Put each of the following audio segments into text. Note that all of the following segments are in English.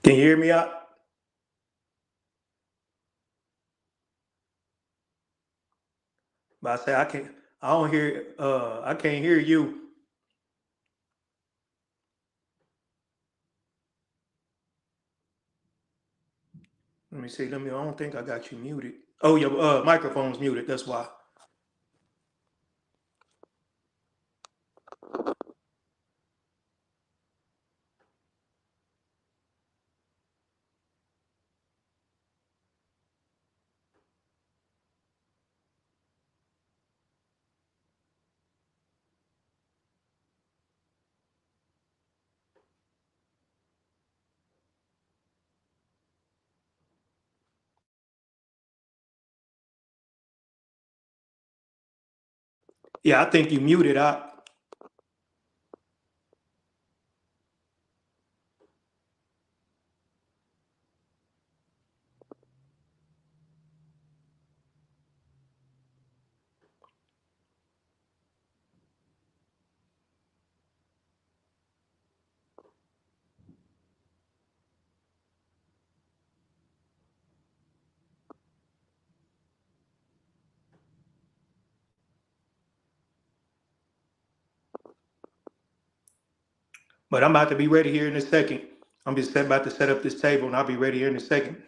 Can you hear me out? But I say I can't. I don't hear. I can't hear you. Let me see. Let me. I don't think I got you muted. Oh, your microphone's muted. That's why. Yeah, I think you muted out. But I'm about to be ready here in a second. I'm just about to set up this table, and I'll be ready here in a second.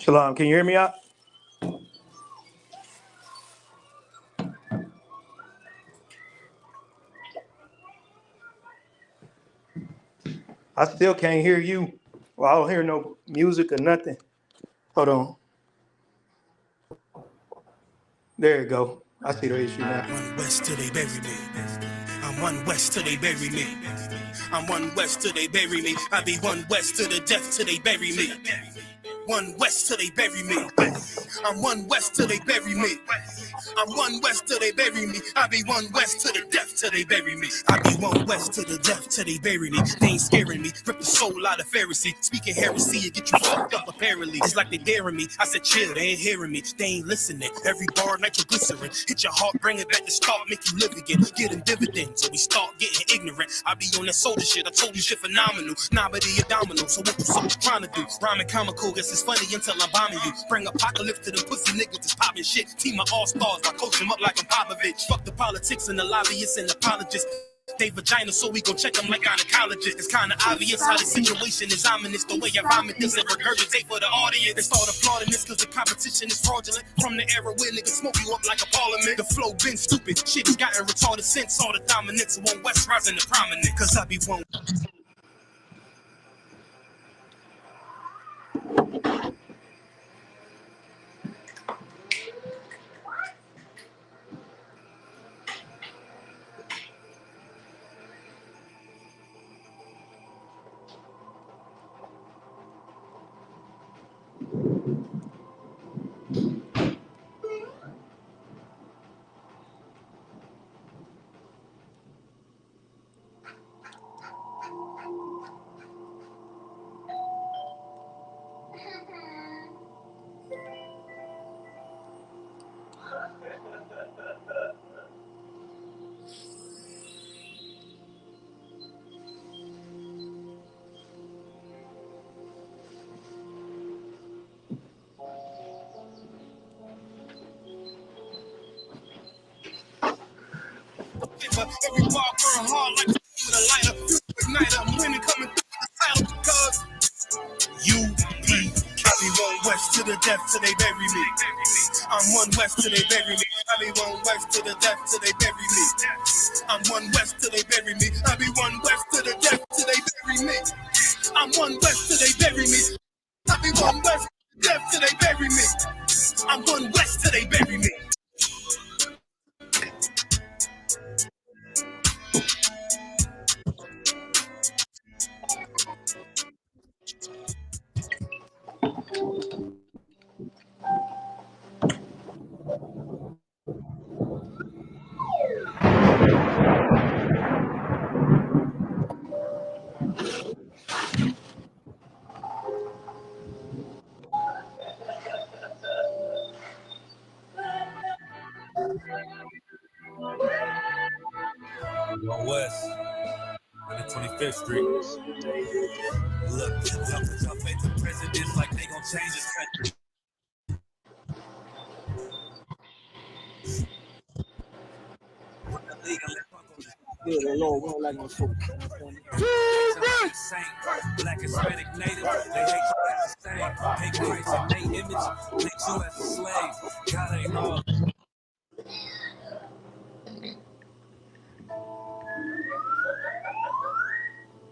Shalom, can you hear me out? I still can't hear you. Well, I don't hear no music or nothing. Hold on. There you go. I see the issue now. One West till they bury me. I'm one West till they bury me. I'm one West till they bury me. I be one West to the death till they bury me. One West till they bury me. I'm one West till they bury me. I'm one West till they bury me. I be one West to the death till they bury me. I be one West to the death till they bury me. They ain't scaring me. Rip the soul out of Pharisee. Speaking heresy and get you fucked up apparently. It's like they daring me. I said chill, they ain't hearing me. They ain't listening. Every bar nitroglycerin. Hit your heart, bring it back to start, make you live again. Getting dividends, so we start getting ignorant. I be on that soda shit. I told you shit phenomenal. Nah, but he a domino. So what you trying to do? Rhyming comical, guess it's funny until I'm bombing you. Bring apocalypse to them pussy niggas that's popping shit. Team of all stars, I coach them up like I'm Popovich. Fuck the politics and the lobbyists and apologists. They vagina, so we gon' check them like gynecologists. It's kinda obvious how the situation is ominous. The way I vomit this and regurgitate for the audience. They start applauding this cause the competition is fraudulent. From the era where niggas smoke you up like a parliament. The flow been stupid, shit has gotten retarded since all the dominance of one West rising to prominent. Cause I be one. Every bar burn hard like a lighter. Igniter, women coming through the title because UP. I be one West to the death till they bury me. I'm one West till they bury me. I be one West to the death till they bury me. I'm one West till they bury me. I be one West to the death till they bury me. I'm one West till they bury me. I be one West to the death till they bury me. I'm one West till they bury me. One West, 125th Street. Look, y'all put your faith in presidents like they gon' change this country. Yeah, Lord, we don't like no folk. Black Hispanic native, they hate you as the same. Hate Christ and they image, hate you as a slave. God ain't all.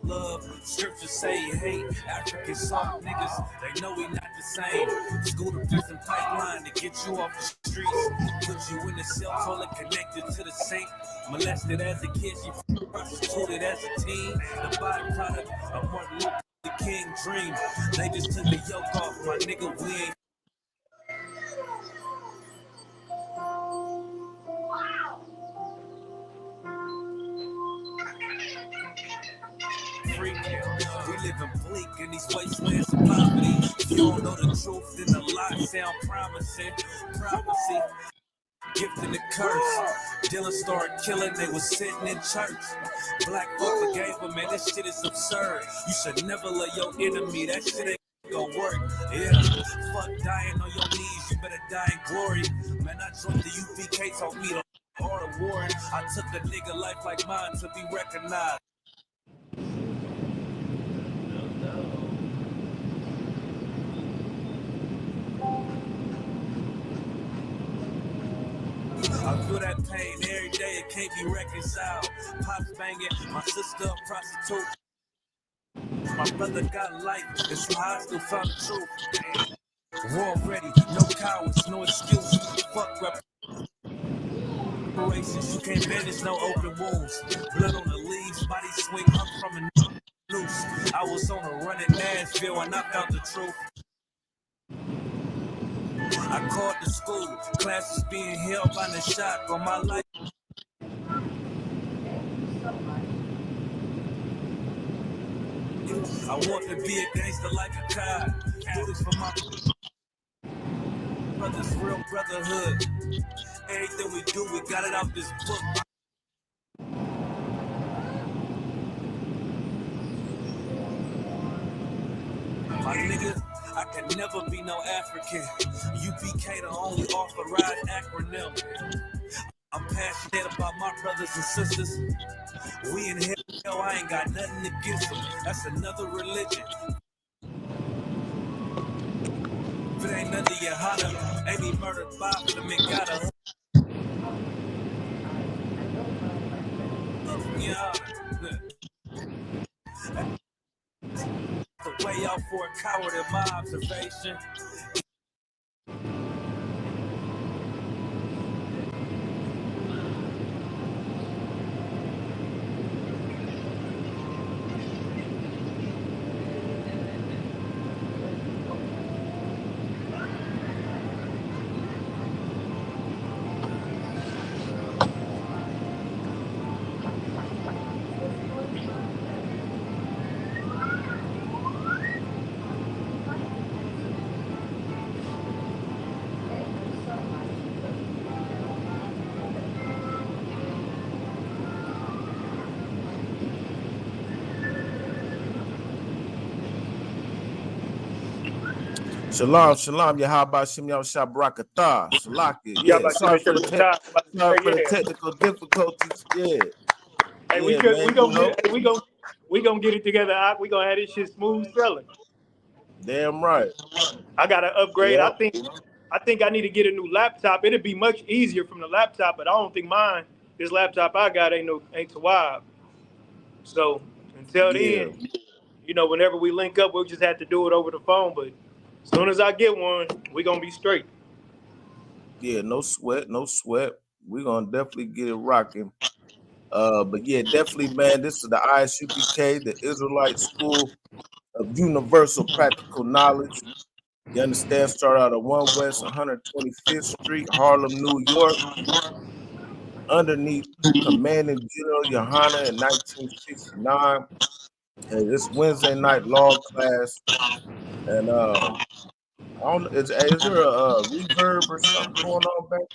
Love, scriptures say hate African soft niggas, they know we not the same. School to prison pipeline to get you off the streets. Put you in the cell, toilet connected to the sink. Molested as a kid, she prostituted as a teen. The byproduct of Martin Luther King dream. They just took the yoke off, my nigga, we ain't. We live in bleak in these wastelands of poverty. If you don't know the truth, then the lies sound promising. Prophecy, gift and the curse. Dylan started killing, they was sitting in church. Black folk forgave them, man, this shit is absurd. You should never love your enemy, that shit ain't gonna work. Yeah, fuck dying on your knees, you better die in glory. Man, I joined the UPK, told me to art award. I took a nigga life like mine to be recognized. I feel that pain every day, it can't be reconciled. Pops banging, my sister a prostitute. My brother got life, it's why I still found the truth. War ready, no cowards, no excuse. Fuck reparations, you can't manage no open wounds. Blood on the leaves, body swing up from a noose. I was on a run in Nashville and I found the truth. I called the school, classes being held by the shot on my life. I want to be a gangster like a cop. Do this for my brothers, real brotherhood. Everything we do, we got it out this book. My nigga, I can never be no African. UPK the only authorized acronym. I'm passionate about my brothers and sisters. We in hell, I ain't got nothing against them. That's another religion. If it ain't none of your Hana, ain't he murdered by them and got a yeah. The way out for a coward in my observation. Shalom, shalom, Yahaba Shem Yahshua Barakatah. Shalaki. Yeah, sorry for the technical difficulties. Yeah. Hey, Yeah, we gonna get it together. We gonna have this shit smooth selling. Damn right. I gotta upgrade. Yep. I think I need to get a new laptop. It'd be much easier from the laptop, but I don't think this laptop I got ain't Tawab. So until then, you know, whenever we link up, we'll just have to do it over the phone. But as soon as I get one, we gonna be straight. Yeah, no sweat. We're gonna definitely get it rocking. But yeah, definitely, man. This is the ISUPK, the Israelite School of Universal Practical Knowledge. You understand? Start out at 1 West 125th Street, Harlem, New York. Underneath Commanding General Yohana in 1969. And it's Wednesday night law class. And I don't know, is there a reverb or something going on back?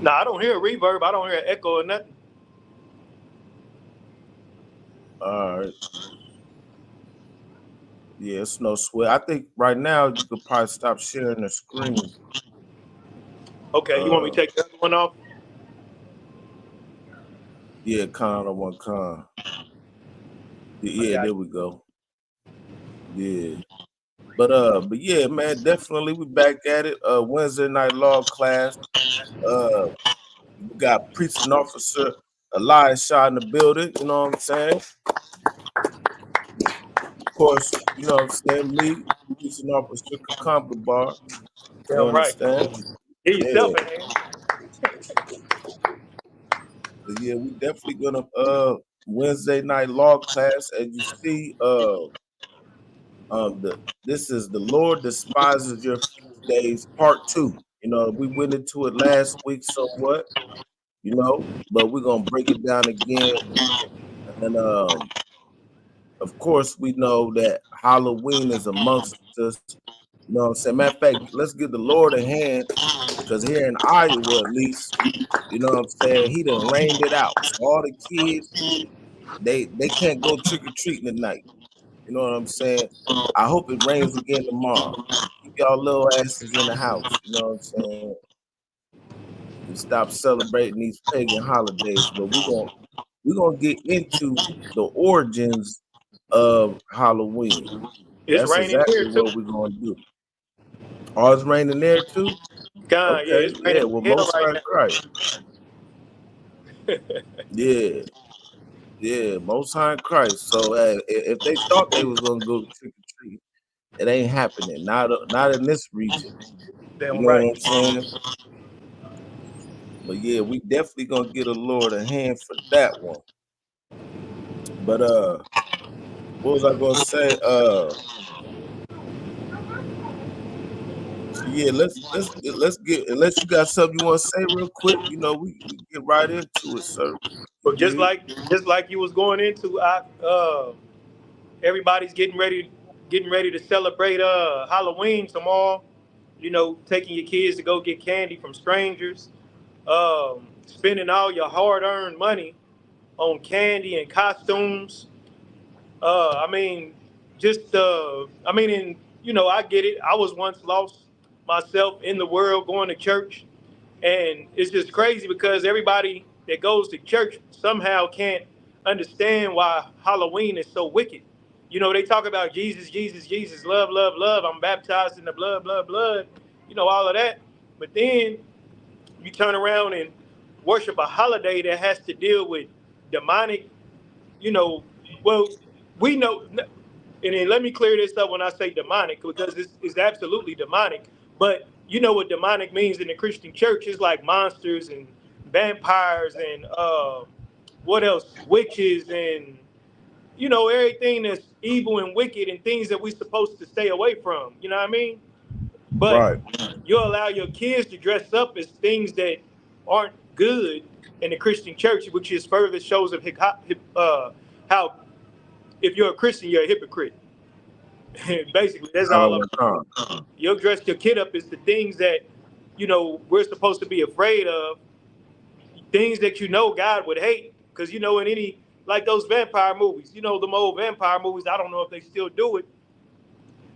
No, I don't hear a reverb. I don't hear an echo or nothing. All right. Yeah, it's no sweat. I think right now you could probably stop sharing the screen. Okay, you want me to take the other one off? Yeah, con or one con. Yeah, there we go. Yeah. But yeah, man, definitely we back at it. Wednesday night law class. We got preaching officer Elisha in the building, you know what I'm saying? Of course, you know what I'm saying, me, preaching officer Kakampa Bar. You understand? Get yourself in here. But yeah, we definitely gonna Wednesday night law class. As you see, this is the Lord despises your days, part 2. You know, we went into it last week somewhat, you know, but we're gonna break it down again. And of course, we know that Halloween is amongst us. You know what I'm saying? Matter of fact, let's give the Lord a hand, because here in Iowa, at least, you know what I'm saying, he done rained it out. So all the kids, they can't go trick-or-treating tonight. You know what I'm saying? I hope it rains again tomorrow. Keep y'all little asses in the house. You know what I'm saying? And stop celebrating these pagan holidays. But we're gonna get into the origins of Halloween. It's That's raining exactly here too. what we're gonna do. Oh, it's raining there too? God, yeah, Okay, it's yeah, raining well, hell Most right High now. Christ. Yeah, Most High Christ. So if they thought they was gonna go trick or treat, it ain't happening. Not in this region. You Damn know what right. I'm saying? But yeah, we definitely gonna get a Lord a hand for that one. But what was I gonna say? So yeah, let's get, unless you got something you want to say real quick, you know, we get right into it, sir. But just Dig? like you was going into, everybody's getting ready to celebrate Halloween tomorrow. You know, taking your kids to go get candy from strangers, spending all your hard-earned money on candy and costumes. I mean, I mean, and you know, I get it. I was once lost myself in the world going to church, and it's just crazy because everybody that goes to church somehow can't understand why Halloween is so wicked. You know, they talk about Jesus, Jesus, Jesus, love, love, love. I'm baptized in the blood, blood, blood. You know, all of that. But then you turn around and worship a holiday that has to deal with demonic, you know, well, we know, and then let me clear this up when I say demonic, because it's absolutely demonic. But you know what demonic means in the Christian church is like monsters and vampires and what else, witches and you know everything that's evil and wicked and things that we're supposed to stay away from. You know what I mean? But Right. you allow your kids to dress up as things that aren't good in the Christian church, which is further shows of how if you're a Christian, you're a hypocrite. Basically, that's all I'm saying. You'll dress your kid up as the things that, you know, we're supposed to be afraid of, things that you know God would hate. Because, you know, in any, like those vampire movies, you know, them old vampire movies, I don't know if they still do it.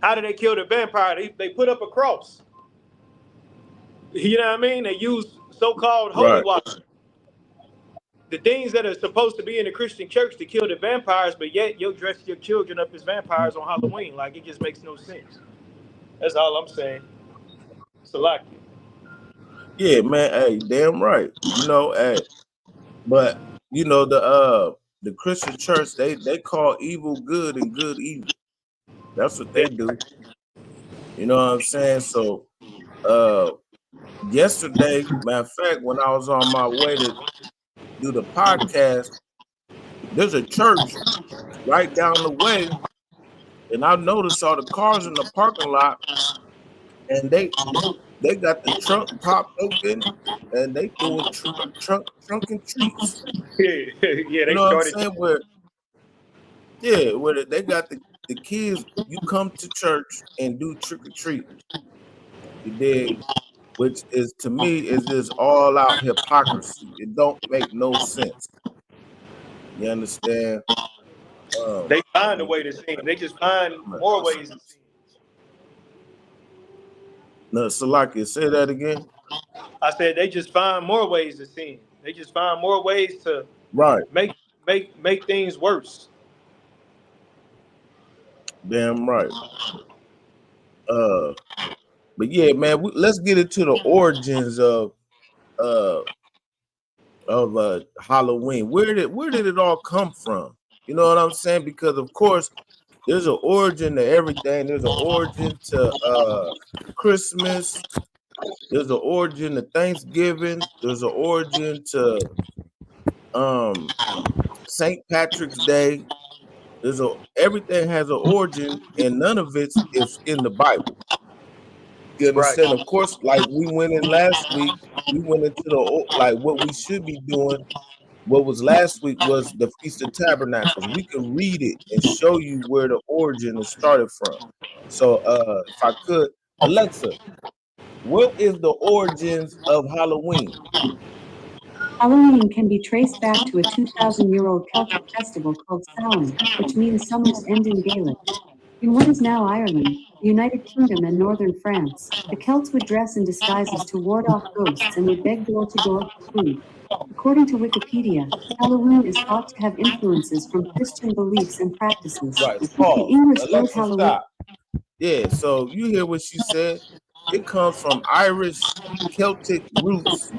How do they kill the vampire? They put up a cross. You know what I mean? They use so-called holy Right. water. The things that are supposed to be in the Christian church to kill the vampires, but yet you'll dress your children up as vampires on Halloween. Like, it just makes no sense. That's all I'm saying. Select. Yeah, man. Hey, damn right. You know, hey, but you know the Christian church, they call evil good and good evil. That's what they do. You know what I'm saying? So yesterday, matter of fact, when I was on my way to do the podcast, there's a church right down the way, and I noticed all the cars in the parking lot, and they got the trunk popped open, and they doing trunk and treats. Yeah, yeah, You they know what I'm started. saying? Where they got the kids, you come to church and do trick or treat. You dig? Which is, to me, is just all out hypocrisy. It don't make no sense. You understand? They find a way to sin. They just find more ways to sin. No, Salaki, say that again. I said they just find more ways to sin. They just find more ways to Right. make things worse. Damn right. But yeah, man, let's get into the origins of Halloween. Where did it all come from? You know what I'm saying? Because of course, there's an origin to everything. There's an origin to Christmas. There's an origin to Thanksgiving. There's an origin to St. Patrick's Day. Everything has an origin, and none of it is in the Bible. You understand? Right. Of course, like we went in last week, we went into what we should be doing. What was last week was the Feast of Tabernacles. We can read it and show you where the origin is started from. So if I could, Alexa, what is the origins of Halloween? Halloween can be traced back to a 2,000-year-old Celtic festival called Samhain, which means summer's end in Gaelic. In what is now Ireland, the United Kingdom and northern France, the Celts would dress in disguises to ward off ghosts and would beg door to door for food. According to Wikipedia, Halloween is thought to have influences from Christian beliefs and practices. Right, The pause. English word Alexa, Halloween. stop. Yeah, so you hear what she said. it comes from Irish Celtic roots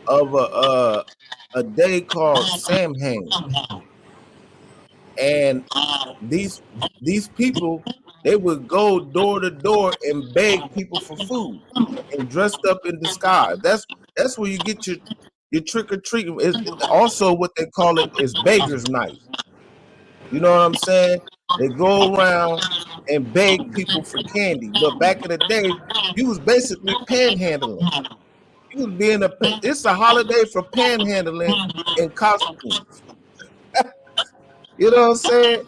of a day called Samhain, and these people, they would go door to door and beg people for food and dressed up in disguise. That's where you get your trick or treating. Is also what they call it is beggars night. You know what I'm saying? They go around and beg people for candy. But back in the day, you was basically panhandling. You was being it's a holiday for panhandling in costumes. You know what I'm saying?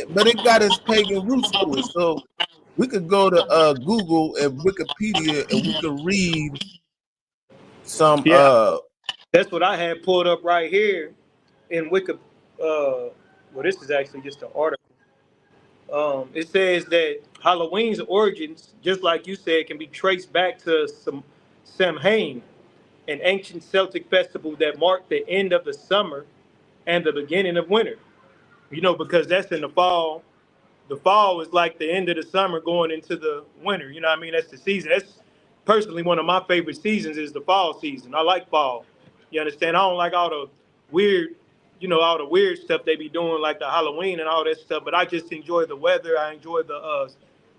But it got its pagan roots to it. So we could go to Google and Wikipedia and we could read some that's what I had pulled up right here in Wiki. Well, this is actually just an article. It says that Halloween's origins, just like you said, can be traced back to Samhain, an ancient Celtic festival that marked the end of the summer and the beginning of winter. You know, because that's in the fall. The fall is like the end of the summer going into the winter. You know what I mean? That's the season. That's personally one of my favorite seasons is the fall season. I like fall. You understand? I don't like all the weird, all the weird stuff they be doing like the Halloween and all that stuff. But I just enjoy the weather. I enjoy the,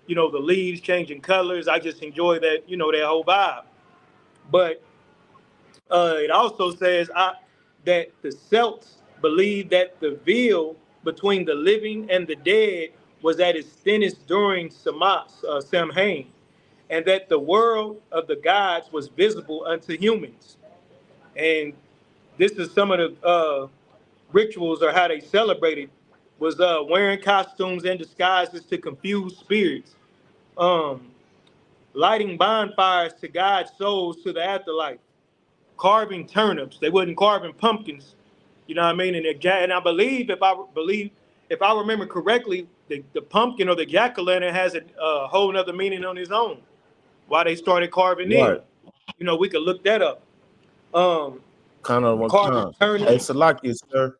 the leaves changing colors. I just enjoy that, that whole vibe. But it also says that the Celts believed that the veil between the living and the dead was at its thinnest during Samhain, and that the world of the gods was visible unto humans. And this is some of the rituals or how they celebrated was wearing costumes and disguises to confuse spirits, lighting bonfires to guide souls to the afterlife, carving turnips. They wasn't carving pumpkins. You know what I mean? And I believe, if I remember correctly, the pumpkin or the jack-o'-lantern has a whole other meaning on its own. Why they started carving in. We could look that up. Kind of one time. Hey, Salaki, sir.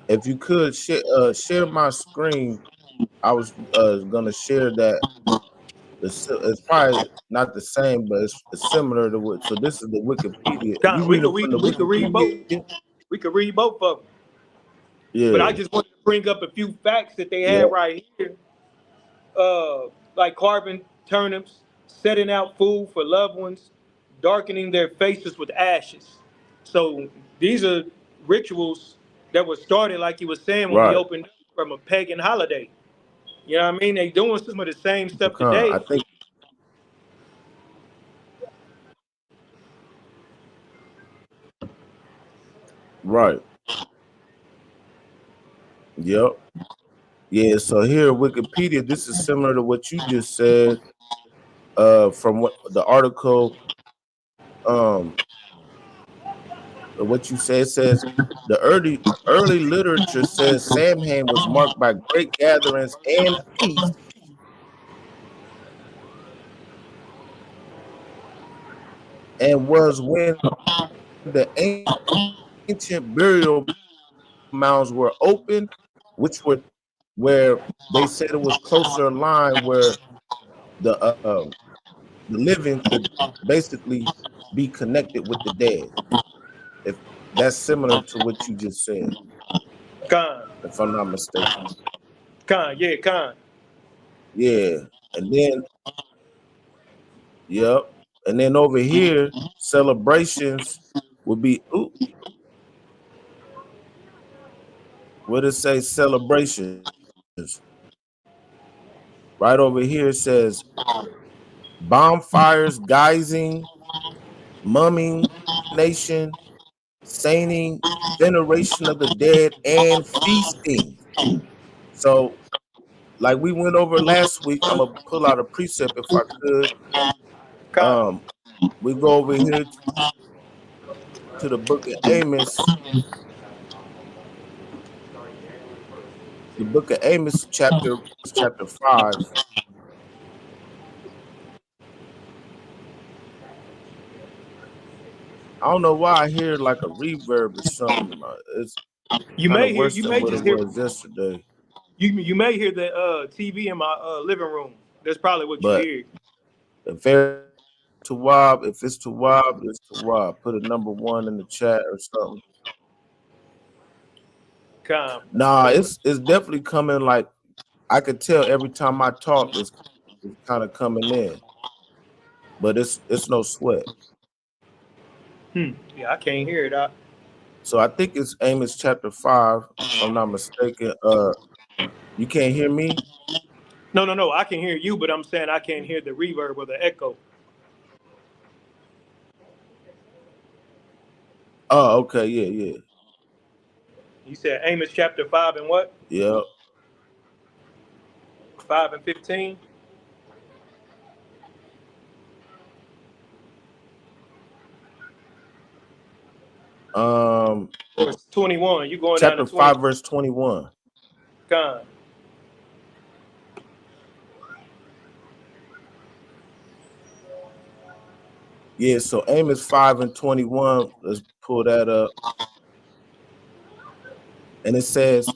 If you could share my screen, I was gonna share that. It's probably not the same, but it's similar to what. So this is the Wikipedia. We could read both. We could read both of them. Yeah. But I just wanted to bring up a few facts that they had right here. Like carving turnips, setting out food for loved ones, darkening their faces with ashes. So these are rituals that were started, like you were saying, when we opened from a pagan holiday. You know what I mean? They doing some of the same stuff today. I think. Right. Yep. Yeah. So here, Wikipedia. This is similar to what you just said. From what the article. What you said says the early literature says Samhain was marked by great gatherings and feasts. And was when the ancient burial mounds were open, which were where they said it was closer aligned where the living could basically be connected with the dead. If that's similar to what you just said. If I'm not mistaken. Yeah. And then and then over here, celebrations would be what does it say? Celebrations. Right over here it says bonfires, guising, mumming, nation, sainting, veneration of the dead, and feasting. So, like we went over last week, I'm gonna pull out a precept if I could. We go over here to the book of Amos. The book of Amos, chapter 5. I don't know why I hear like a reverb or something. It's you may hear yesterday. You may hear the TV in my living room. That's probably what you hear. If it's Tawab, if it's Tawab, it's Tawab. Put a number 1 in the chat or something. Nah, it's definitely coming. Like I could tell every time I talk, it's kind of coming in, but it's no sweat. Yeah, I can't hear it. So I think it's Amos chapter 5, if I'm not mistaken. You can't hear me? No. I can hear you, but I'm saying I can't hear the reverb or the echo. Oh, okay, yeah. You said Amos chapter 5 and what? Yeah. 5 and 15. Verse 21. You going chapter down to 5, verse 21. God. Yeah, so Amos 5 and 21. Let's pull that up. And it says,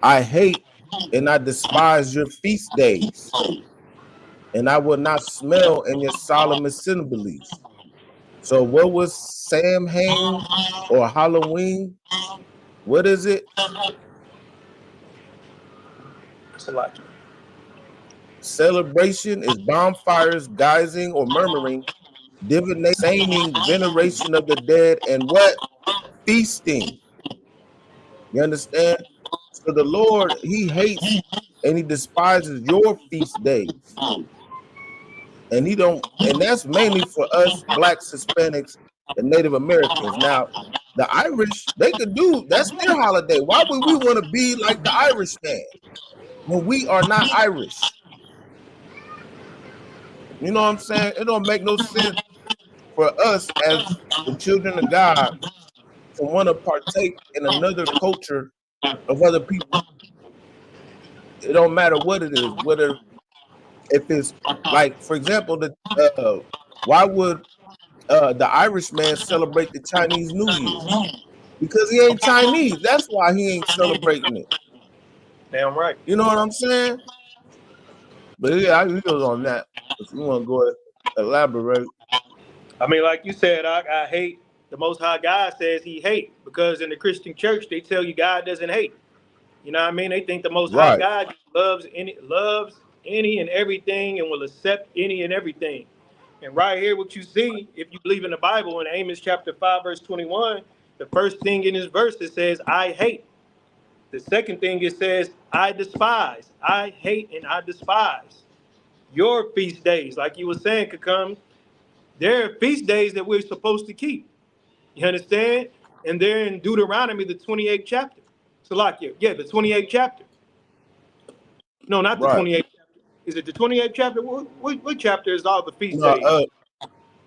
I hate and I despise your feast days, and I will not smell in your solemn assemblies. So what was Samhain or Halloween? What is it? It's a lot. Celebration is bonfires, guising or murmuring, divination, veneration of the dead, and what? Feasting. You understand? So the Lord, he hates and he despises your feast days. And he don't, and that's mainly for us Blacks, Hispanics, and Native Americans. Now, the Irish, they could do, that's their holiday. Why would we want to be like the Irish man when we are not Irish? You know what I'm saying? It don't make no sense for us as the children of God to want to partake in another culture of other people. It don't matter what it is, whether if it's like, for example, why would the Irish man celebrate the Chinese New Year? Because he ain't Chinese. That's why he ain't celebrating it. Damn right. You know what I'm saying? But yeah, I go on that. If you want to go elaborate. I mean, like you said, I hate. The Most High God says he hate, because in the Christian church they tell you God doesn't hate. You know what I mean? They think the Most High God loves any and everything and will accept any and everything. And right here, what you see, if you believe in the Bible, in Amos chapter 5, verse 21, the first thing in this verse, it says, I hate. The second thing it says, I despise. I hate and I despise your feast days. Like you were saying, Kakam, there are feast days that we're supposed to keep. You understand? And they're in Deuteronomy, the 28th chapter. Salakia, yeah, the 28th chapter. No, not the 28th chapter. Is it the 28th chapter? What chapter is all the feast days?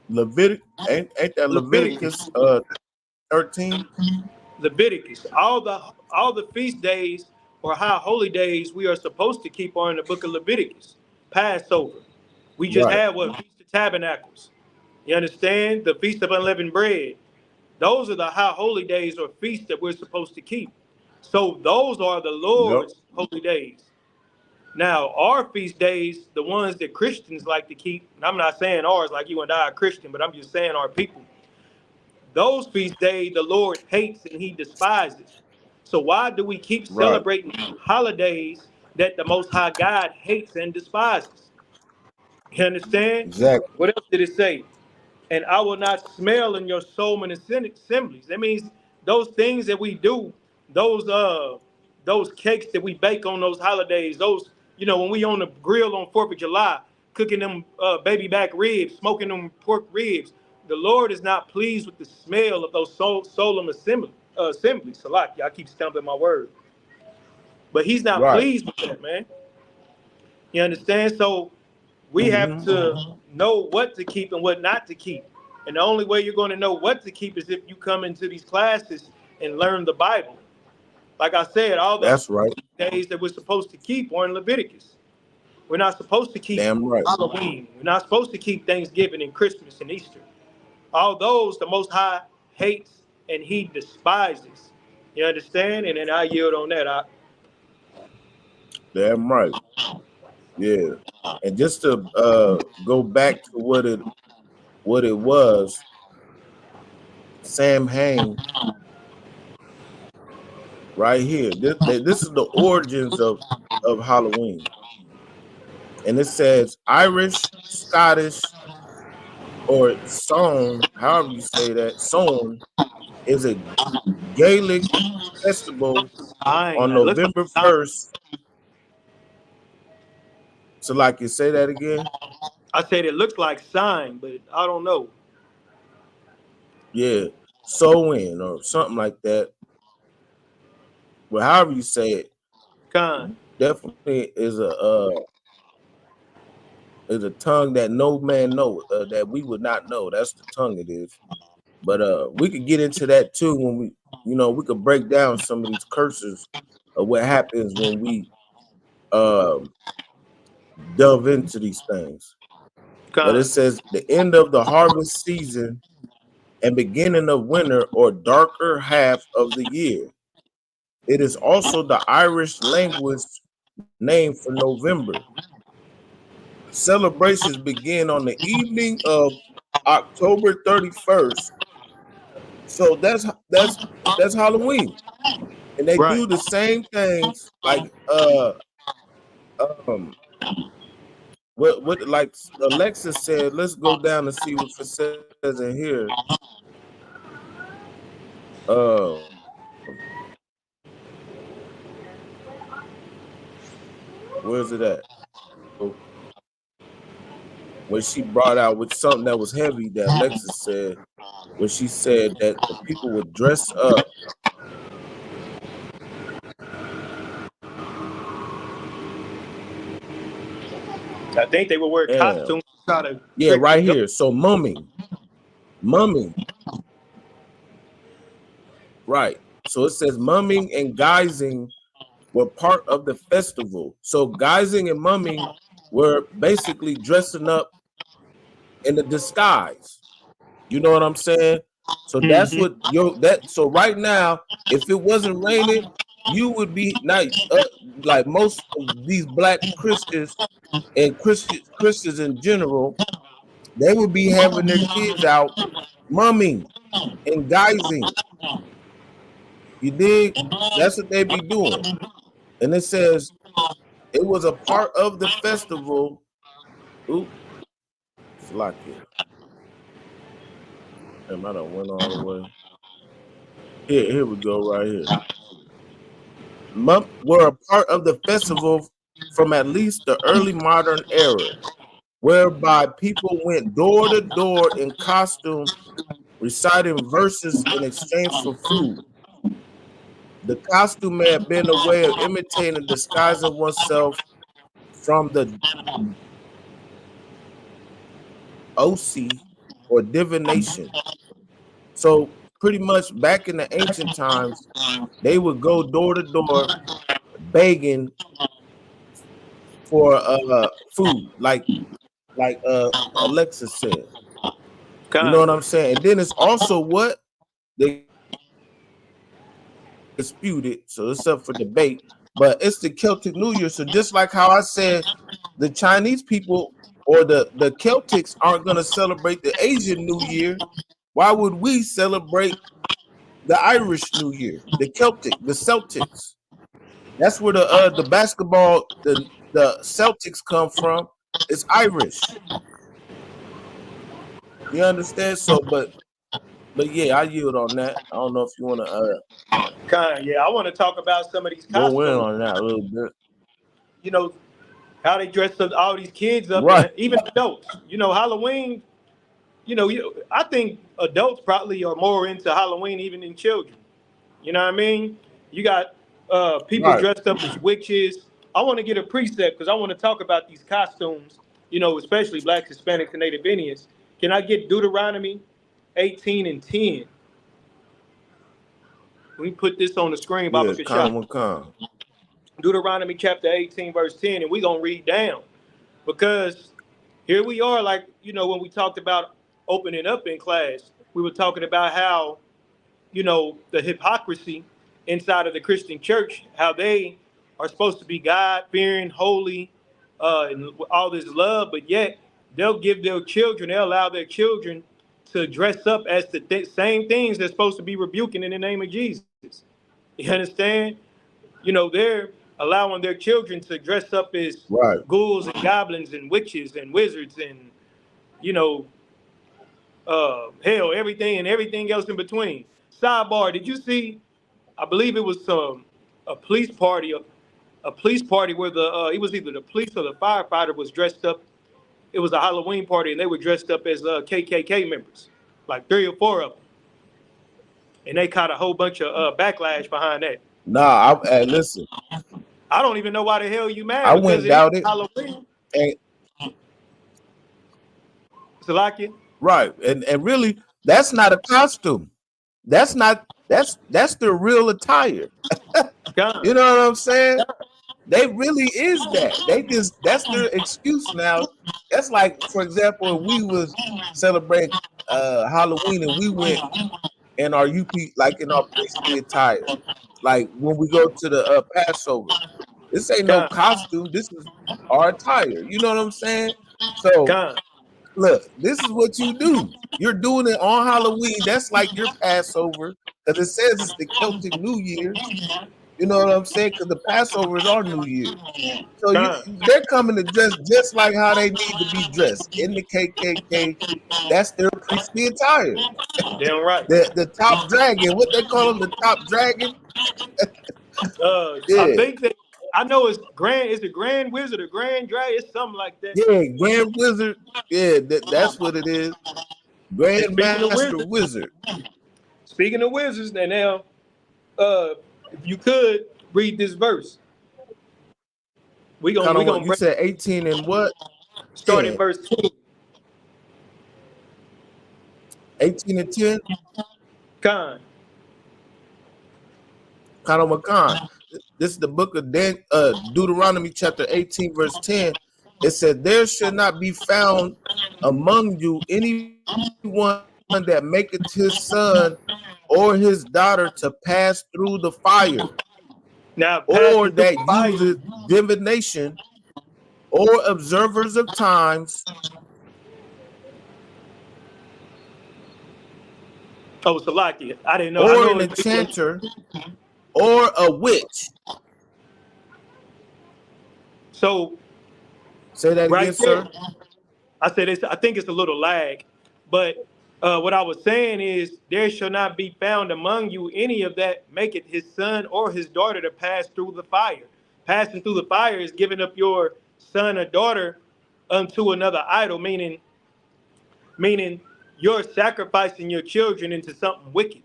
Leviticus, ain't that Leviticus 13? Leviticus. All the feast days or high holy days we are supposed to keep are in the book of Leviticus. Passover. We just had what? Feast of Tabernacles. You understand? The Feast of Unleavened Bread. Those are the high holy days or feasts that we're supposed to keep. So those are the Lord's holy days. Now, our feast days, the ones that Christians like to keep, and I'm not saying ours like you and I are Christian, but I'm just saying our people. Those feast days the Lord hates and he despises. So why do we keep celebrating holidays that the Most High God hates and despises? You understand? Exactly. What else did it say? And I will not smell in your solemn assemblies. That means those things that we do, those cakes that we bake on those holidays, those, when we on the grill on 4th of July, cooking them baby back ribs, smoking them pork ribs, the Lord is not pleased with the smell of those solemn assemblies. Salaki, I keep stumbling my word. But he's not pleased with that, man. You understand? So we have to know what to keep and what not to keep. And the only way you're going to know what to keep is if you come into these classes and learn the Bible. Like I said, all the days that we're supposed to keep are in Leviticus. We're not supposed to keep Halloween. We're not supposed to keep Thanksgiving and Christmas and Easter. All those the Most High hates and he despises. You understand? And then I yield on that. Damn right. Yeah. And just to go back to what it was, Sam Hain, right here. This is the origins of Halloween. And it says Irish, Scottish, or Samhain, however you say that, Samhain is a Gaelic festival on November 1st. So, like, you say that again? I said it looks like sign, but I don't know. Yeah, Samhain or something like that. Well, however you say it, definitely is a tongue that no man knows, that we would not know. That's the tongue it is. But we could get into that too when we could break down some of these curses of what happens when we delve into these things. But it says the end of the harvest season and beginning of winter or darker half of the year. It is also the Irish language name for November. Celebrations begin on the evening of October 31st. So that's Halloween. And they do the same things like what like Alexa said. Let's go down and see what it says in here. Where's it at? When she brought out with something that was heavy that Alexa said, when she said that the people would dress up. I think they would wear costumes. Yeah, right here. So mumming. Right. So it says mumming and guising were part of the festival. So guising and mumming were basically dressing up in a disguise. You know what I'm saying? So that's what so right now, if it wasn't raining, you would be not like most of these black Christians and Christians in general, they would be having their kids out mumming and guising. You dig? That's what they be doing. And it says it was a part of the festival. Ooh, it's like it. Damn, I done went all the way. Here we go, right here. Were a part of the festival from at least the early modern era, whereby people went door to door in costume, reciting verses in exchange for food. The costume may have been a way of imitating and disguising oneself from the OC or divination. So pretty much back in the ancient times, they would go door to door begging for food, like Alexa said. You know what I'm saying? And then it's also what they disputed, so it's up for debate, but it's the Celtic New Year. So just like how I said the Chinese people or the Celtics aren't going to celebrate the Asian New Year, why would we celebrate the Irish New Year, the Celtics? That's where the basketball, the Celtics come from. It's Irish. You understand? So, but yeah, I yield on that. I don't know if you want to. I want to talk about some of these costumes. Go in on that a little bit. You know how they dress up all these kids up, right? Even adults. You know, Halloween. I think adults probably are more into Halloween even than children. You know what I mean? You got people dressed up as witches. I want to get a precept because I want to talk about these costumes. You know, especially Blacks, Hispanics, and Native Indians. Can I get Deuteronomy 18:10? We put this on the screen, Baba Kashaf. Deuteronomy chapter 18, verse 10, and we're going to read down. Because here we are, like, when we talked about opening up in class, we were talking about how, the hypocrisy inside of the Christian church, how they are supposed to be God-fearing, holy, and all this love, but yet they'll give their children, they'll allow their children to dress up as the same things they're supposed to be rebuking in the name of Jesus. You understand? You know, they're allowing their children to dress up as Right. ghouls and goblins and witches and wizards and, you know, hell, everything else in between. Sidebar, did you see, I believe it was a police party where it was either the police or the firefighter was dressed up. It was a Halloween party and they were dressed up as KKK members, like 3 or 4 of them. And they caught a whole bunch of backlash behind that. Nah, listen. I don't even know why the hell you mad. I went doubt it. Halloween. And Salakia. right, and really, that's not a costume. That's the real attire. You know what I'm saying? They really is that. That's their excuse now. That's like, for example, if we was celebrating Halloween and we went in our UP, like in our priestly attire, like when we go to the Passover. This ain't no costume. This is our attire. You know what I'm saying? So look, this is what you do. You're doing it on Halloween. That's like your Passover, because it says it's the Celtic New Year. You know what I'm saying? Because the Passover is our New Year. So they're coming to dress just like how they need to be dressed in the KKK. That's their priestly attire. Damn right. The top dragon, what they call them, the top dragon. I think that I know it's grand. Is the Grand Wizard or Grand Dragon? It's something like that. Yeah, Grand Wizard. Yeah, that's what it is. Grand Master Wizard. Speaking of wizards, and now, if you could read this verse, we gonna you said 18 and what? Start in verse 10. 18 and 10. Khan. Makan. This is the book of Deuteronomy chapter 18 verse 10. It said, there should not be found among you anyone that maketh his son or his daughter to pass through the fire, now, or that uses divination, or observers of times. Oh, Salakia. I didn't know. Or an enchanter, or a witch. So, say that again, sir. I said I think it's a little lag, but what I was saying is, there shall not be found among you any of that maketh his son or his daughter to pass through the fire. Passing through the fire is giving up your son or daughter unto another idol, meaning you're sacrificing your children into something wicked.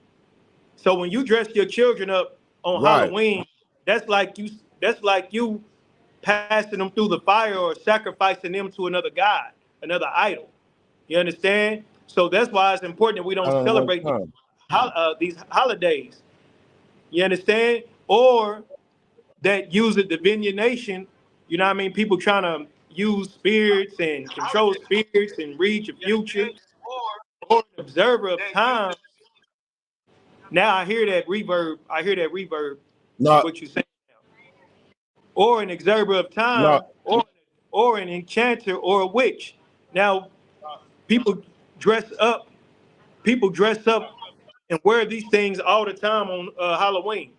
So when you dress your children up on Halloween, that's like you passing them through the fire or sacrificing them to another god, another idol. You understand? So that's why it's important that we don't celebrate these holidays. You understand? Or that use a divination. You know what I mean? People trying to use spirits and control spirits and read your future. Or an observer of time. Now I hear that reverb. No. What you say now. Or an observer of time, or an enchanter or a witch. Now, people dress up and wear these things all the time on Halloween.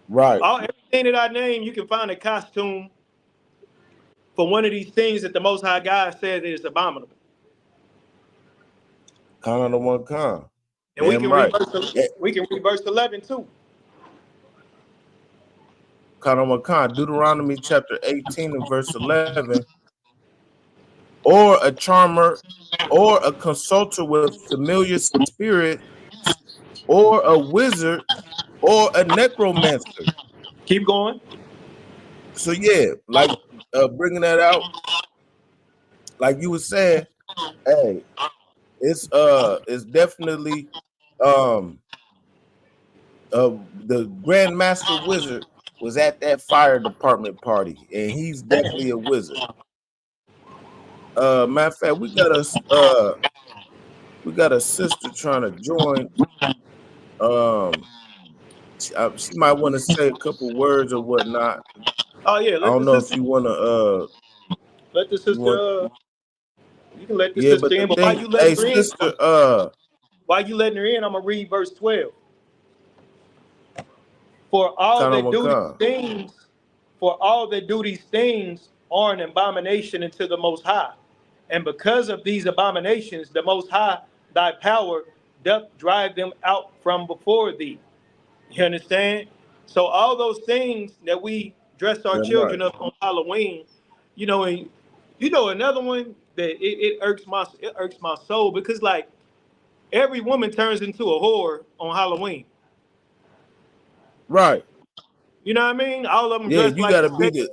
Right. Everything that I name, you can find a costume for one of these things that the Most High God says is abominable. Con on the one con. And we can reverse 11 too. Con on one con. Deuteronomy chapter 18 and verse 11. Or a charmer, or a consulter with familiar spirit, or a wizard, or a necromancer. Keep going. So yeah, like bringing that out, like you were saying, hey, it's definitely the Grand Master Wizard was at that fire department party, and he's definitely a wizard. Matter of fact, we got a sister trying to join. She might want to say a couple words or whatnot. Oh yeah, I let don't the know if sister. you want to. Let the You want? sister. You can let the Yeah, but sister the in. But while thing, you hey letting her in, sister, while you letting her in, I'm gonna read verse 12. For all kind of that do these Wakan. things, for all that do these things are an abomination unto the Most High. And because of these abominations, the Most High, thy power, doth drive them out from before thee. You understand? So all those things that we dress our Damn right. children up on Halloween, and another one that it irks my soul because like every woman turns into a whore on Halloween. Right. You know what I mean? All of them Yeah, dressed you like gotta be the.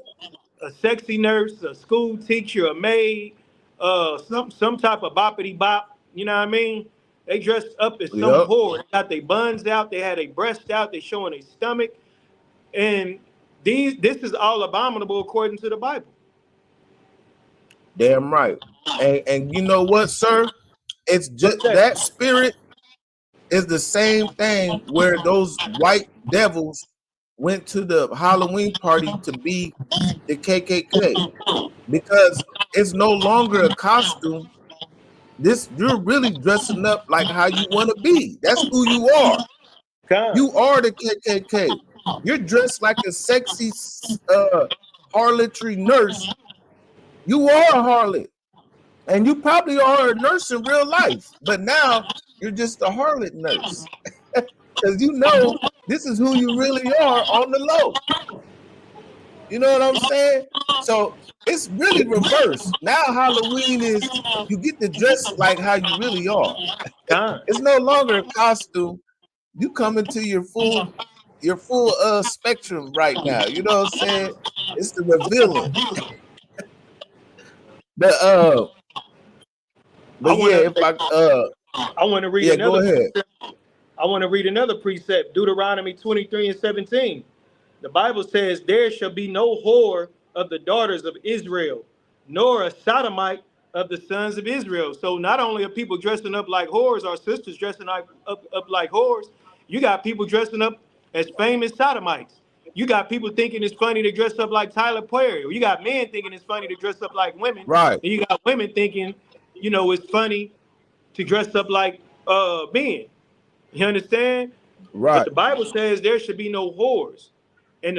a sexy nurse, a school teacher, a maid, some type of boppity bop. You know what I mean? They dressed up as some Yep. whore. They got their buns out. They had their breasts out. They showing their stomach. And this is all abominable according to the Bible. Damn right. And you know what, sir? It's just What's that? that spirit is the same thing where those white devils went to the Halloween party to be the KKK because it's no longer a costume. You're really dressing up like how you want to be. That's who you are. Con. You are the KKK. You're dressed like a sexy harlotry nurse. You are a harlot. And you probably are a nurse in real life, but now you're just a harlot nurse. Because this is who you really are on the low. You know what I'm saying? So it's really reversed. Now Halloween is you get to dress like how you really are. Con. It's no longer a costume. You come into your full spectrum right now. You know what I'm saying? It's the revealing. But I yeah, wanna if I I wanna read yeah, go another ahead. precept. I want to read another precept, Deuteronomy 23 and 17. The Bible says, there shall be no whore of the daughters of Israel, nor a sodomite of the sons of Israel. So not only are people dressing up like whores, our sisters dressing up like whores, you got people dressing up as famous sodomites. You got people thinking it's funny to dress up like Tyler Perry. Or you got men thinking it's funny to dress up like women. Right, And you got women thinking, it's funny to dress up like men. You understand? But right, the Bible says there should be no whores. And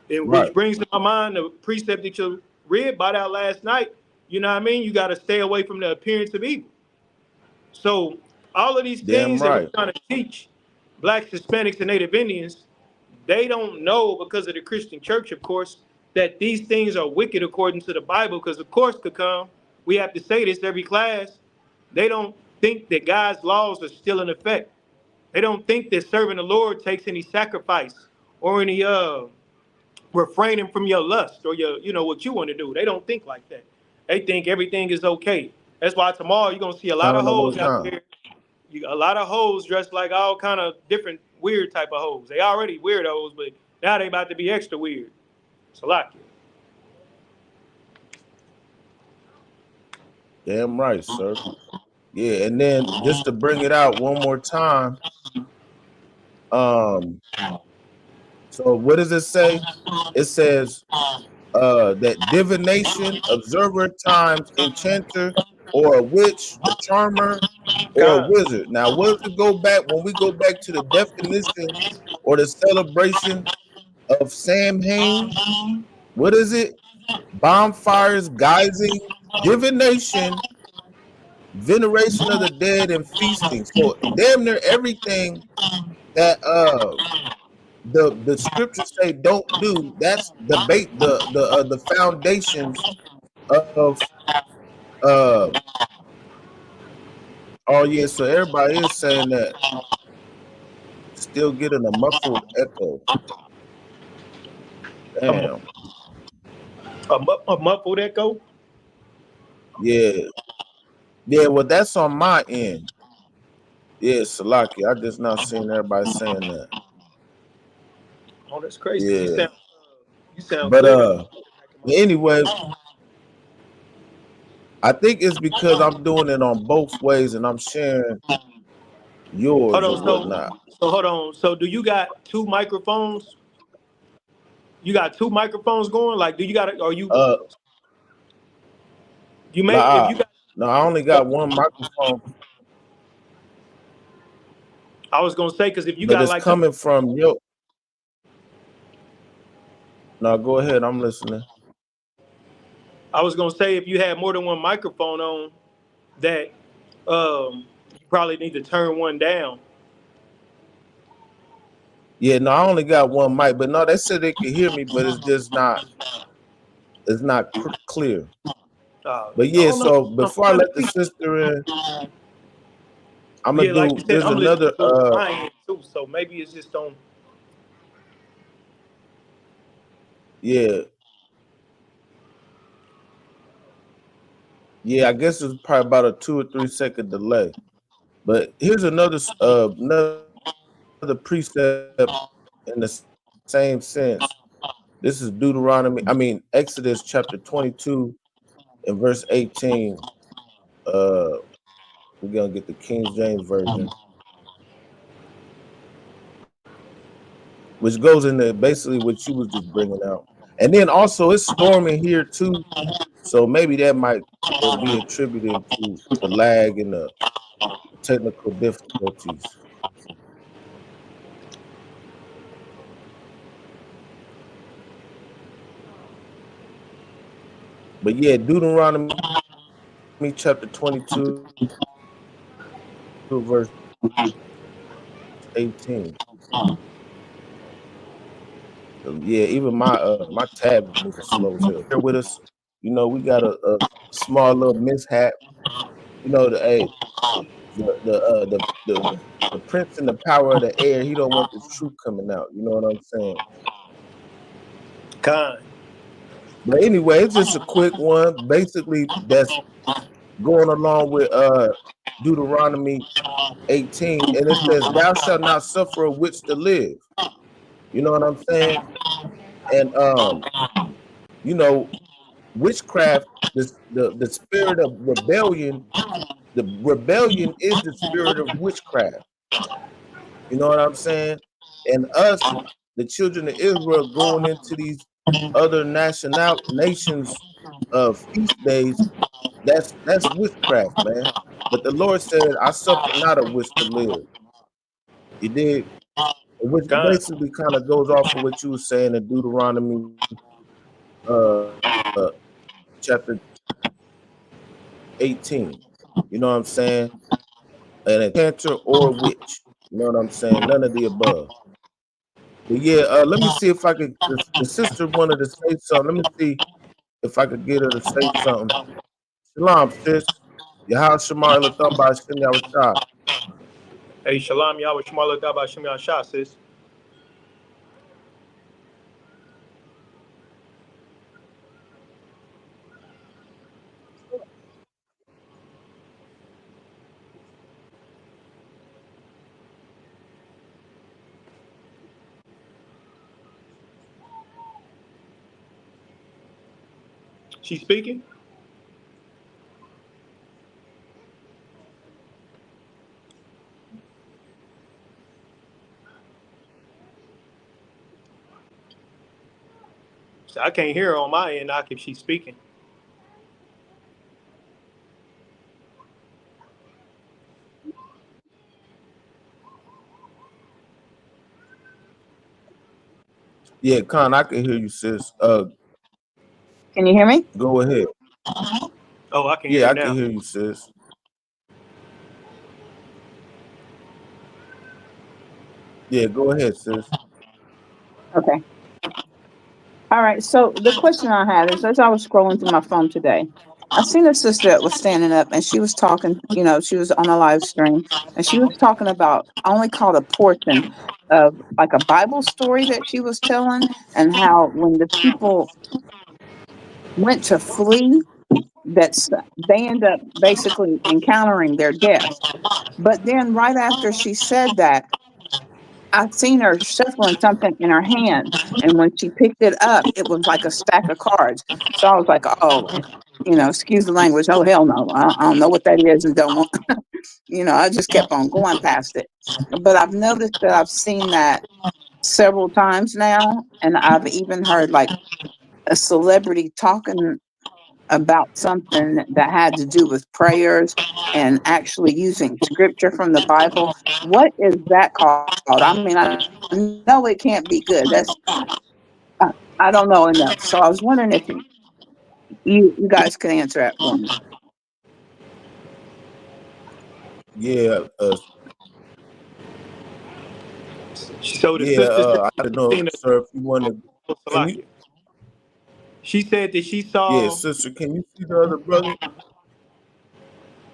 which right. brings to my mind the precept that you read about out last night. You know what I mean? You got to stay away from the appearance of evil. So all of these Damn things that we're right. trying to teach blacks, Hispanics, and Native Indians, they don't know because of the Christian church, of course, that these things are wicked according to the Bible. Because of course, Kakam, we have to say this every class. They don't think that God's laws are still in effect. They don't think that serving the Lord takes any sacrifice or any refraining from your lust or what you want to do. They don't think like that. They think everything is okay. That's why tomorrow you're gonna see a lot of Kind of hoes out Wakan. there. A lot of hoes dressed like all kind of different weird type of hoes. They already weirdos, but now they about to be extra weird. It's a lot. Damn right, sir. Yeah, and then just to bring it out one more time. So what does it say? It says that divination, observer times, enchanter, or a witch, a charmer, or a God. wizard. Now, what does it go back when we go back to the definition or the celebration of Samhain? What is it? Bonfires, guising, divination, veneration of the dead, and feasting. So damn near everything that the scriptures say don't do. That's the foundations of oh yeah. So everybody is saying that. Still getting a muffled echo. Damn. A muffled echo. Yeah. Yeah. Well, that's on my end. Yeah, Salaki. I just not seeing everybody saying that. Oh, that's crazy. Yeah. You sound But clear. anyway, I think it's because I'm doing it on both ways and I'm sharing yours Hold or on. whatnot. So hold on. So do you got two microphones? You got two microphones going? Like, do you got? Are you? You may Nah, if you got. no, I only got one microphone, I was gonna say because if you but got it's like, coming from your. No, go ahead. I'm listening. I was gonna say if you had more than one microphone on, that you probably need to turn one down. Yeah, no, I only got one mic, but no, they said they could hear me, but it's just not. It's not clear. But yeah, don't know. so before I let the sister in, I'm gonna Yeah, like do. you said, There's I'm listening another. to it on my end too, so maybe it's just on. Yeah. Yeah, I guess it's probably about a 2 or 3 second delay. But here's another precept in the same sense. This is Exodus chapter 22 and verse 18. We're gonna get the King James version, which goes into basically what you was just bringing out. And then also it's storming here too, so maybe that might be attributed to the lag and the technical difficulties. But yeah, Deuteronomy chapter 22 verse 18. Yeah, even my tab is moving slow as hell. Here with us, we got a small little mishap. The prince and the power of the air, he don't want the truth coming out. You know what I'm saying? Kind. But anyway, it's just a quick one. Basically, that's going along with Deuteronomy 18, and it says, "Thou shalt not suffer a witch to live." You know what I'm saying? And witchcraft, the spirit of rebellion. The rebellion is the spirit of witchcraft. You know what I'm saying? And us, the children of Israel, going into these other nations of feast days, that's witchcraft, man. But the Lord said, "I suffer not a witch to live." He did, which Kind. basically kind of goes off of what you were saying in Deuteronomy chapter 18. You know what I'm saying? An enchanter or a witch. You know what I'm saying? None of the above. But yeah, let me see if I could. The sister wanted to say something. Let me see if I could get her to say something. Shalom, sis. Yahal Shamar Latham by Shem Yahushua. Hey, Shalom, Yahweh Shemar Ladaba Shem Yahshua, sis. She speaking? So I can't hear her on my end, knock if she's speaking. Yeah, Khan, I can hear you, sis. Can you hear me? Go ahead. Oh, I can hear you I now. can hear you, sis. Yeah, go ahead, sis. Okay. All right. So the question I had is, as I was scrolling through my phone today, I seen a sister that was standing up and she was talking, she was on a live stream and she was talking about, I only caught a portion of like a Bible story that she was telling, and how when the people went to flee, they end up basically encountering their death. But then right after she said that, I seen her shuffling something in her hand, and when she picked it up, it was like a stack of cards. So I was like, "Oh, excuse the language. Oh hell no, I don't know what that is, and don't want." I just kept on going past it. But I've noticed that I've seen that several times now, and I've even heard like a celebrity talking about something that had to do with prayers and actually using scripture from the Bible. What is that called? I mean, I know it can't be good. I, I don't know enough. So I was wondering if you guys could answer that for me. Yeah, So the sister said I don't know, seen sir, if you want to. a Can you? Salakia. She said that she Yeah, saw. sister, can you see the other brother?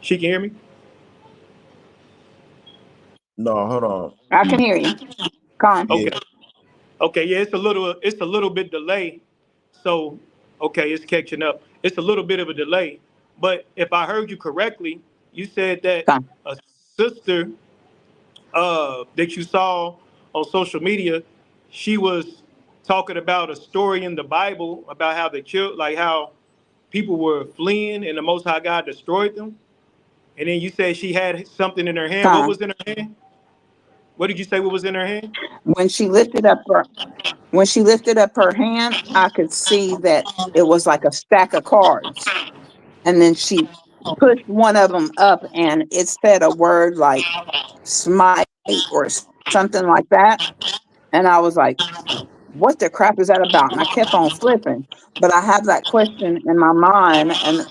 She can hear me. No, hold on. I can hear you. Con. Yeah, Okay. Okay. Yeah, it's a little bit delay. So, okay, it's catching up. It's a little bit of a delay. But if I heard you correctly, you said that Con. a sister that you saw on social media, she was talking about a story in the Bible about how how people were fleeing and the Most High God destroyed them. And then you said she had something in her hand. What Con. was in her hand? What did you say? What was in her hand? When she lifted up her hand, I could see that it was like a stack of cards. And then she pushed one of them up and it said a word like smite or something like that. And I was like, what the crap is that about? And I kept on flipping. But I have that question in my mind, and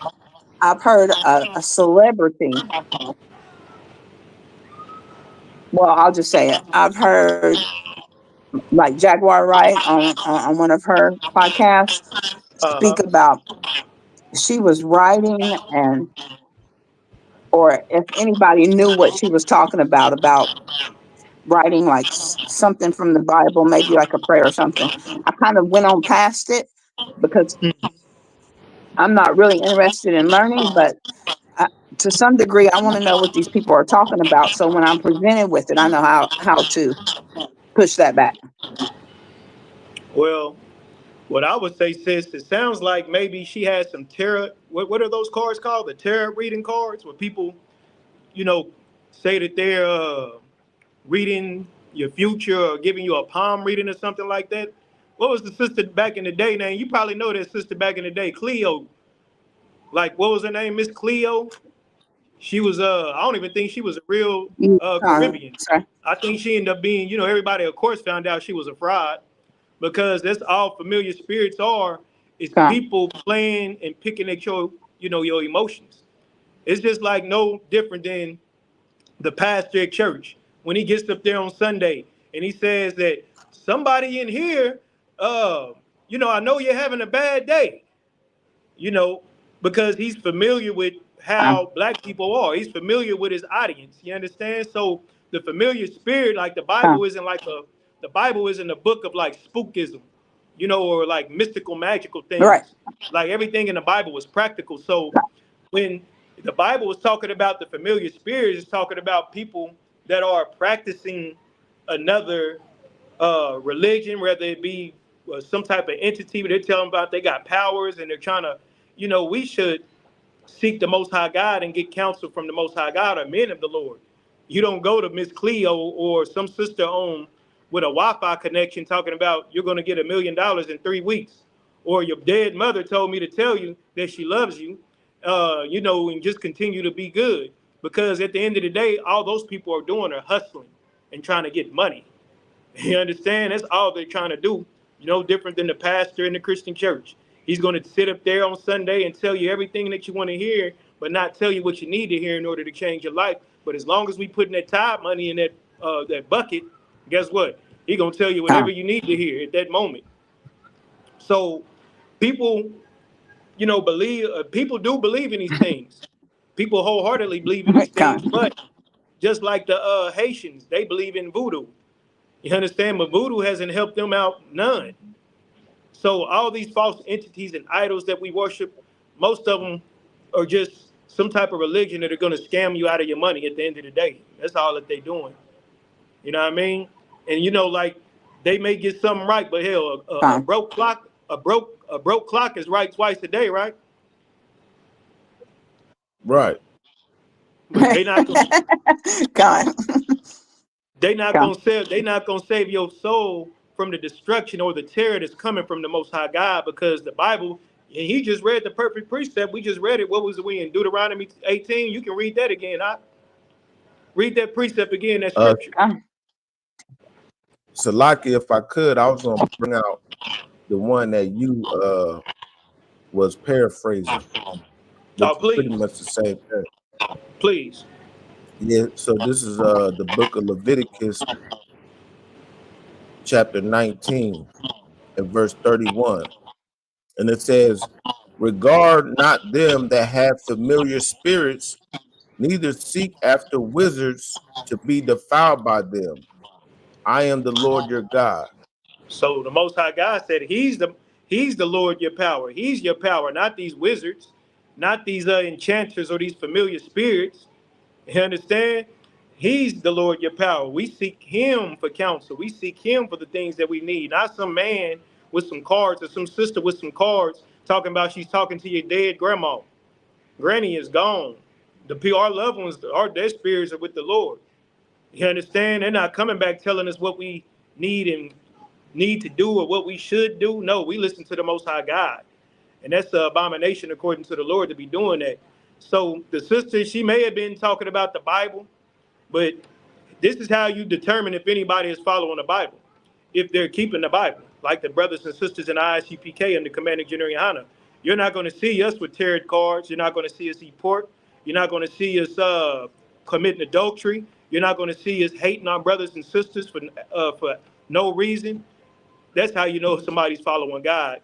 I've heard a celebrity. Well, I'll just say it. I've heard like Jaguar Wright on one of her podcasts speak Uh-huh. about she was writing, and or if anybody knew what she was talking about writing like something from the Bible, maybe like a prayer or something. I kind of went on past it because I'm not really interested in learning, but to some degree, I want to know what these people are talking about. So when I'm presented with it, I know how to push that back. Well, what I would say, sis, it sounds like maybe she had some tarot. What are those cards called? The tarot reading cards, where people, you know, say that they're reading your future or giving you a palm reading or something like that. What was the sister back in the day name? You probably know that sister back in the day, Cleo. Like, what was her name? Miss Cleo. She was I don't even think she was a real Caribbean. Sorry. I think she ended up being, everybody of course found out she was a fraud, because that's all familiar spirits are, is people playing and picking at your emotions. It's just like no different than the pastor at church when he gets up there on Sunday and he says that somebody in here, I know you're having a bad day, because he's familiar with how black people are. He's familiar with his audience. You understand? So the familiar spirit, like the Bible isn't a book of like spookism, or like mystical, magical things. Right. Like everything in the Bible was practical. So when the Bible was talking about the familiar spirits, it's talking about people that are practicing another religion, whether it be some type of entity, but they're telling about they got powers and they're trying to, we should seek the Most High God and get counsel from the Most High God, or men of the Lord. You don't go to Miss Cleo or some sister on with a Wi-Fi connection talking about you're going to get $1 million in 3 weeks, or your dead mother told me to tell you that she loves you, and just continue to be good. Because at the end of the day, all those people are doing are hustling and trying to get money. You understand? That's all they're trying to do. Different than the pastor in the Christian church. He's going to sit up there on Sunday and tell you everything that you want to hear, but not tell you what you need to hear in order to change your life. But as long as we putting that tithe money in that bucket, guess what? He's going to tell you whatever you need to hear at that moment. So people, people do believe in these things. People wholeheartedly believe in these things, but just like the Haitians, they believe in voodoo. You understand? But voodoo hasn't helped them out none. So all these false entities and idols that we worship, most of them are just some type of religion that are going to scam you out of your money at the end of the day. That's all that they're doing. You know what I mean? And like they may get something right, but hell, a broke clock is right twice a day, right? Right. But they not gonna, They not Yeah. gonna save. They not gonna save your soul from the destruction or the terror that's coming from the Most High God, because the Bible. And he just read the perfect precept. We just read it. What was it? We in Deuteronomy 18. You can read that again. I read that precept again. That scripture. Salaki, if I could, I was gonna bring out the one that you was paraphrasing, which is pretty Please, much the same thing. please. Yeah, so this is the book of Leviticus, chapter 19 and verse 31. And it says, regard not them that have familiar spirits, neither seek after wizards to be defiled by them. I am the Lord your God. So the Most High God said He's the Lord your power. He's your power, not these wizards, not these enchanters or these familiar spirits. You understand? He's the Lord your power. We seek Him for counsel. We seek Him for the things that we need, not some man with some cards or some sister with some cards talking about she's talking to your dead grandma. Granny is gone. Our loved ones, their spirits are with the Lord. You understand? They're not coming back telling us what we need to do or what we should do. No, we listen to the Most High God. And that's an abomination according to the Lord to be doing that. So the sister, she may have been talking about the Bible, but this is how you determine if anybody is following the Bible, if they're keeping the Bible, like the brothers and sisters in ISCPK and the Commanding General Yohana. You're not going to see us with tarot cards. You're not going to see us eat pork. You're not going to see us committing adultery. You're not going to see us hating our brothers and sisters for no reason. That's how you know if somebody's following God.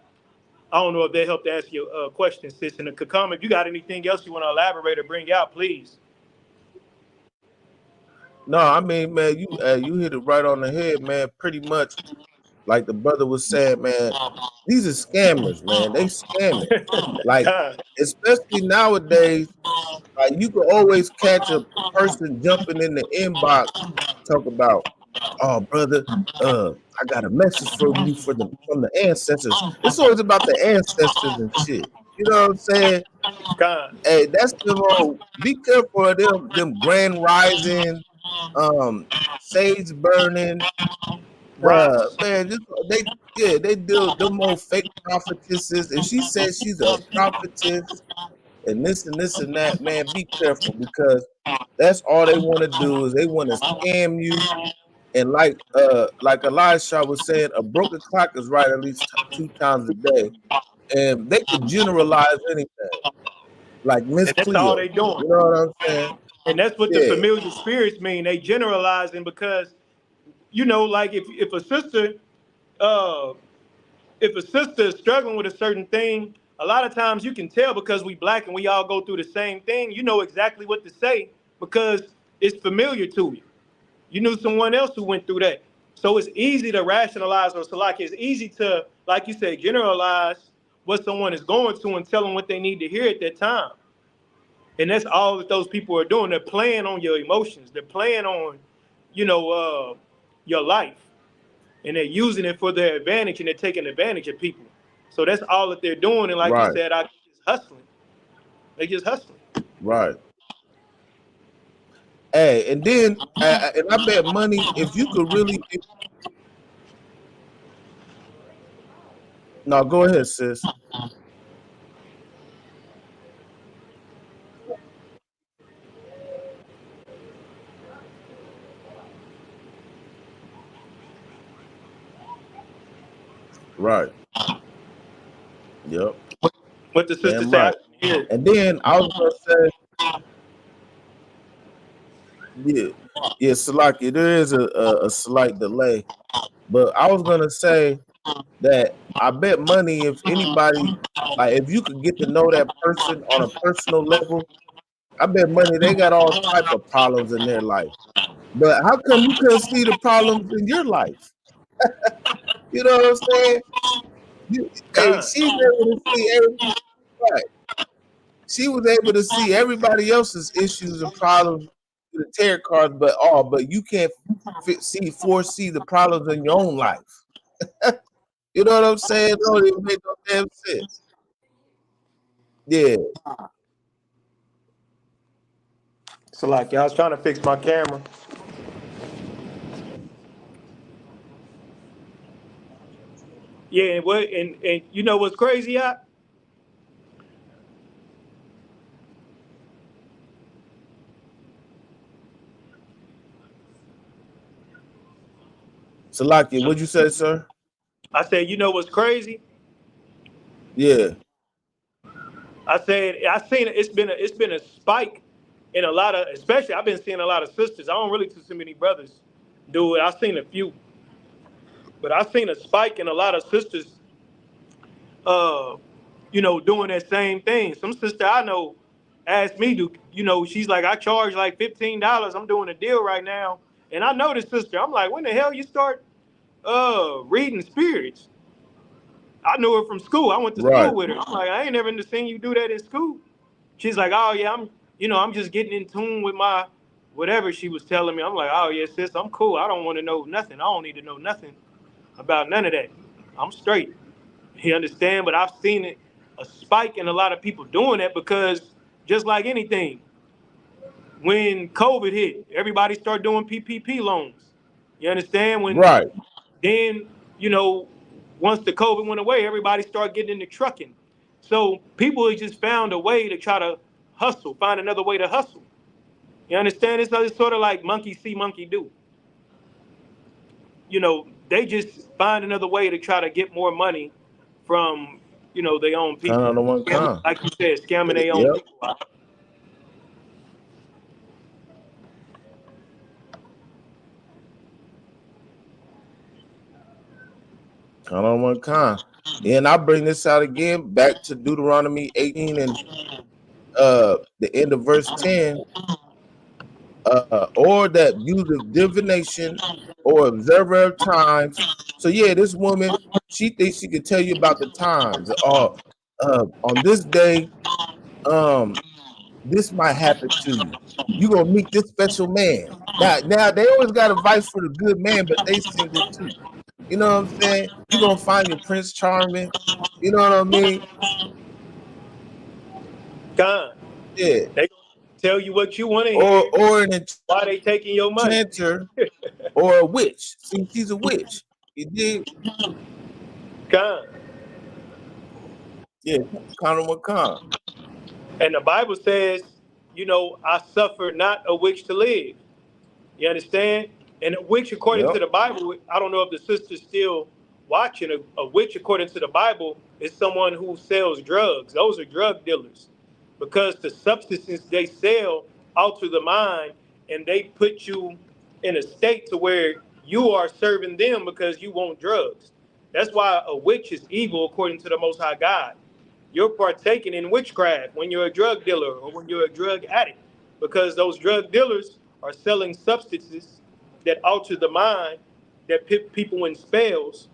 I don't know if that helped answer your question, sis. And Kakam, if you got anything else you want to elaborate or bring out, please. No, I mean, man, you hit it right on the head, man. Pretty much, like the brother was saying, man. These are scammers, man. They scamming. Like, especially nowadays, you can always catch a person jumping in the inbox, talk about, oh, brother, I got a message from you from the ancestors. It's always about the ancestors and shit. You know what I'm saying? God. Hey, that's the whole. Be careful of them grand rising, sage burning. Man, they do them old fake prophetesses, and she says she's a prophetess and this and this and that. Man, be careful, because that's all they want to do is they want to scam you. And like Elisha was saying, a broken clock is right at least 2 times a day, and they could generalize anything. Like Miss And that's Cleo, all they doing. you know what I'm saying? And that's what the familiar spirits mean. They generalizing because, like if a sister is struggling with a certain thing, a lot of times you can tell because we black and we all go through the same thing. You know exactly what to say because it's familiar to you. You knew someone else who went through that. So it's easy to rationalize, or Salaki, it's easy to, like you said, generalize what someone is going through and tell them what they need to hear at that time. And that's all that those people are doing. They're playing on your emotions. They're playing on, your life. And they're using it for their advantage, and they're taking advantage of people. So that's all that they're doing. And like you said, I just hustling. They just hustling. Right. Hey, and then and I bet money if you could really. No, go ahead, sis. Right. Yep. What the sister said. Right. And then I was gonna say, yeah, Salaki, there is a slight delay, but I was gonna say that I bet money if anybody, like if you could get to know that person on a personal level, I bet money they got all type of problems in their life. But how come you couldn't see the problems in your life? You know what I'm saying? She's able to see everything. Right. She was able to see everybody else's issues and problems with the tarot cards, but you can't foresee the problems in your own life. You know what I'm saying? No, it don't make no damn sense. Yeah. So like, I was trying to fix my camera. Yeah, and you know what's crazy, Salaki, what'd you say, sir? I said, you know what's crazy? Yeah. I said I seen it's been a spike in a lot of, especially I've been seeing a lot of sisters. I don't really see so many brothers do it. I've seen a few, but I've seen a spike in a lot of sisters, uh, doing that same thing. Some sister I know asked me to, she's like, I charge like $15. I'm doing a deal right now, and I know this sister. I'm like, when the hell you start reading spirits? I knew her from school. I went to Right. school with her. I'm like, I ain't never seen you do that in school. She's like, oh yeah, I'm just getting in tune with my whatever she was telling me. I'm like, oh yeah, sis, I'm cool. I don't want to know nothing. I don't need to know nothing about none of that. I'm straight. You understand? But I've seen it a spike in a lot of people doing that because just like anything, when COVID hit, everybody started doing PPP loans. You understand? Right. Then, once the COVID went away, everybody started getting into trucking. So people have just found a way to try to hustle, find another way to hustle. You understand? It's sort of like monkey see, monkey do. They just find another way to try to get more money from, their own Kind people. of the one kind. Like you said, scamming their own Yep. people out. Kind of one kind. And I bring this out again back to Deuteronomy 18 and the end of verse 10. Or that use of divination or observer of times. So yeah, this woman, she thinks she could tell you about the times. On this day, this might happen to you. You're gonna meet this special man. Now they always got advice for the good man, but they send it too. You know what I'm saying? You're gonna find your Prince Charming. You know what I mean? God. Yeah. They tell you what you want to hear. Or an why they taking your money? enchanter or a witch. See, she's a witch. You dig? God. Yeah, kind of what kind. And the Bible says, I suffer not a witch to live. You understand? And a witch, according to the Bible, I don't know if the sister's still watching, a witch, according to the Bible, is someone who sells drugs. Those are drug dealers. Because the substances they sell alter the mind, and they put you in a state to where you are serving them because you want drugs. That's why a witch is evil according to the Most High God. You're partaking in witchcraft when you're a drug dealer or when you're a drug addict, because those drug dealers are selling substances that alter the mind, that put people in spells.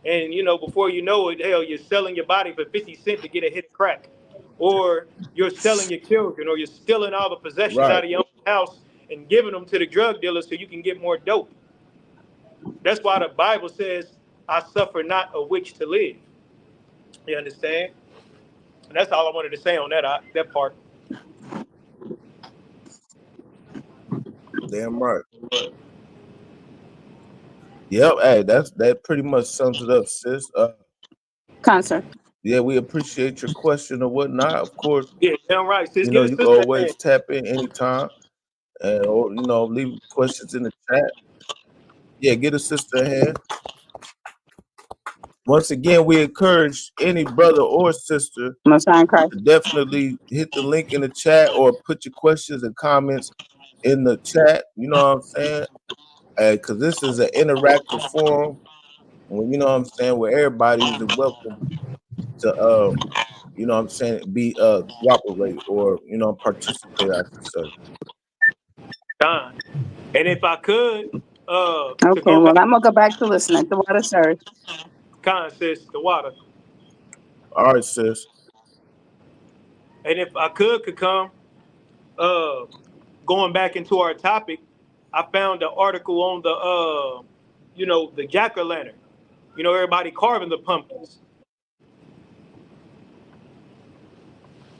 And, before you know it, hell, you're selling your body for 50 cents to get a hit of crack. Or you're selling your children, or you're stealing all the possessions out of your own house and giving them to the drug dealers so you can get more dope. That's why the Bible says, I suffer not a witch to live. You understand? And that's all I wanted to say on that part. Damn right. Yep. Hey, that pretty much sums it up, sis. Concert. Yeah, we appreciate your question or whatnot. Of course. Yeah, damn right, sis. You can always tap in anytime, and or leave questions in the chat. Yeah, get a sister a hand. Once again, we encourage any brother or sister to definitely hit the link in the chat or put your questions and comments in the chat. You know what I'm saying? Because this is an interactive forum, where everybody is welcome to, be cooperate or participate. I should say. Done. And if I could, okay, well, I'm gonna go back to listening. The water, sir. Sis, the water. All right, sis. And if I could come, going back into our topic, I found an article on the jack-o'-lantern. Everybody carving the pumpkins.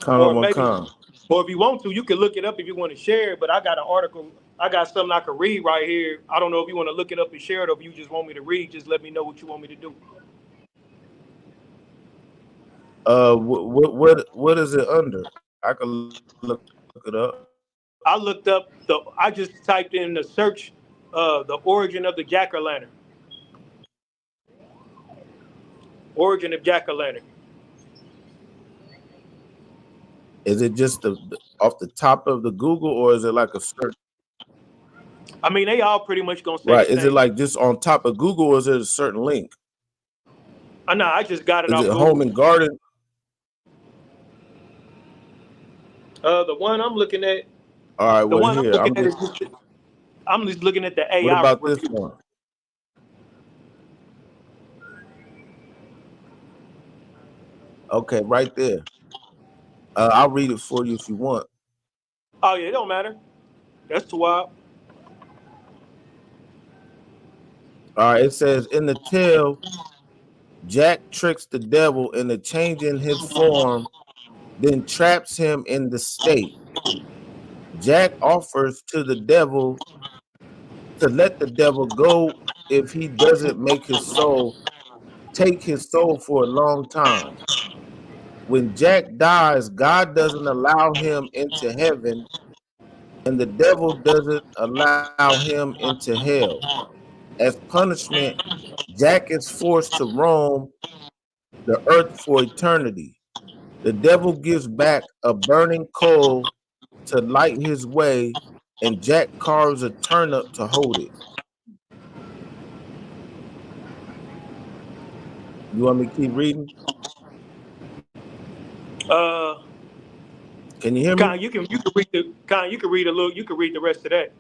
Or if you want to, you can look it up if you want to share it. But I got an article. I got something I can read right here. I don't know if you want to look it up and share it, or if you just want me to read. Just let me know what you want me to do. What is it under? I can look it up. I looked up I just typed in the search, the origin of the jack-o'-lantern. Origin of jack-o'-lantern. Is it just off the top of the Google, or is it like a search? I mean, they all pretty much gonna say Right. the Is same. it like just on top of Google, or is it a certain link? No, I just got it Is off it Google. Home and Garden? The one I'm looking at, All right, the well one I'm here, looking at is I'm just looking at the AI. what about this review. one? Okay, right there. I'll read it for you if you want. Oh yeah, it don't matter. That's too wild. All right, it says in the tale, Jack tricks the devil into changing his form, then traps him in the state. Jack offers to the devil to let the devil go if he doesn't make take his soul for a long time. When Jack dies, God doesn't allow him into heaven, and the devil doesn't allow him into hell. As punishment, Jack is forced to roam the earth for eternity. The devil gives back a burning coal to light his way, and Jack carves a turnip to hold it. You want me to keep reading? Can you hear me? Con, you can read the rest of that.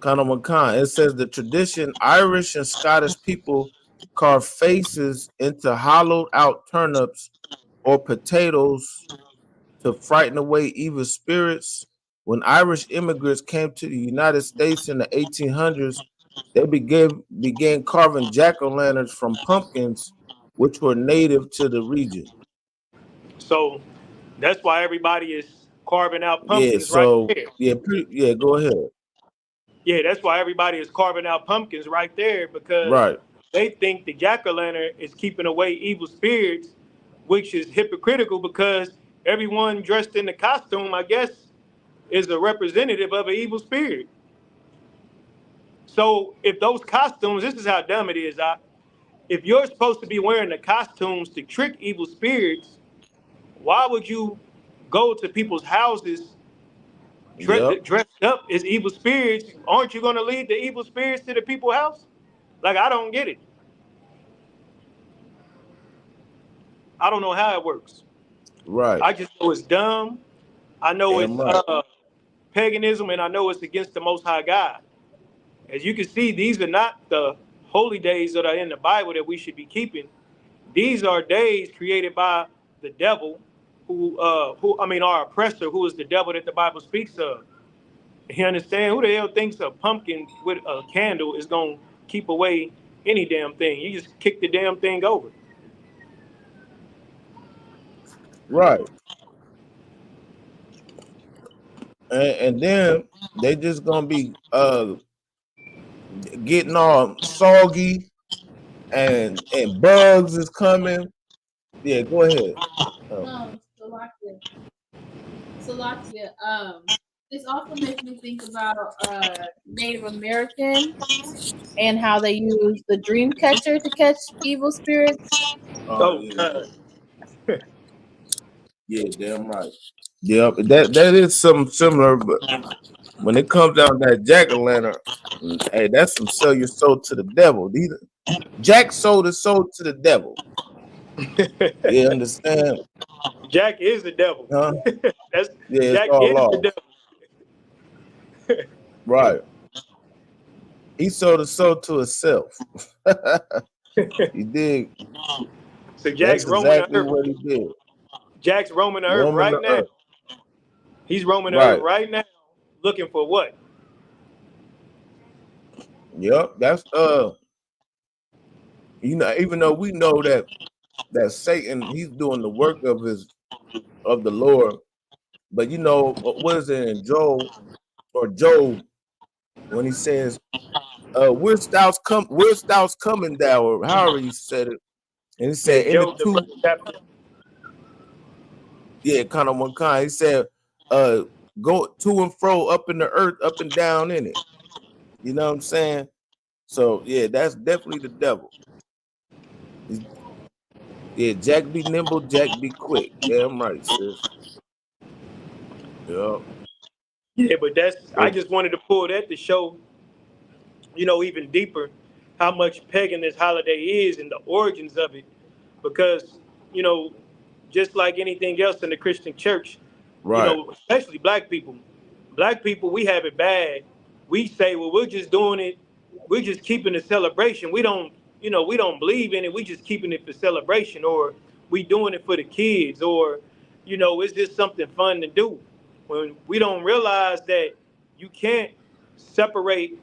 It says the tradition Irish and Scottish people carve faces into hollowed out turnips or potatoes to frighten away evil spirits. When Irish immigrants came to the United States in the 1800s, they began carving jack-o'-lanterns from pumpkins, which were native to the region. So that's why everybody is carving out Yeah, pumpkins so right there. yeah, go ahead. Yeah, that's why everybody is carving out pumpkins right there, because Right. they think the jack-o'-lantern is keeping away evil spirits, which is hypocritical because everyone dressed in the costume, I guess, is a representative of an evil spirit. So if those costumes, this is how dumb it is. If you're supposed to be wearing the costumes to trick evil spirits, why would you go to people's houses dressed up as evil spirits? Aren't you going to lead the evil spirits to the people's house? Like, I don't get it. I don't know how it works. Right. I just know it's dumb. I know Damn it's right. paganism, and I know it's against the Most High God. As you can see, these are not the holy days that are in the Bible that we should be keeping. These are days created by the devil, our oppressor, who is the devil that the Bible speaks of. You understand? Who the hell thinks a pumpkin with a candle is gonna keep away any damn thing? You just kick the damn thing over. Right. And then they just gonna be getting all soggy and bugs is coming. Yeah, go ahead. Salakia. This also makes me think about Native American and how they use the dream catcher to catch evil spirits. God. Yeah, damn right. Yep, that is something similar, but when it comes down to that jack-o'-lantern, hey, that's some sell your soul to the devil. Jack sold his soul to the devil. You understand? Jack is the devil. Huh? Jack it's all is off. the devil. Right. He sold his soul to himself. He did. So Jack's That's roaming exactly the earth. what he did. Jack's roaming the earth right now. He's roaming the earth right now, looking for what? Yep, that's even though we know that Satan, he's doing the work of the Lord, but what is it in Job when he says Will Stout's coming down, or however you said it. And he said in Job, the the two, first chapter. yeah, kind of one kind. He said, go to and fro up in the earth, up and down in it. You know what I'm saying? So yeah, that's definitely the devil. Yeah, Jack be nimble, Jack be quick. Damn right, sis. Yeah. Yeah, but I just wanted to pull that to show, even deeper how much pagan this holiday is and the origins of it. Because, you know, just like anything else in the Christian church, Right. especially black people, we have it bad. We say, well, we're just doing it. We're just keeping the celebration. We don't believe in it. We just keeping it for celebration, or we doing it for the kids, or, it's just something fun to do. When we don't realize that you can't separate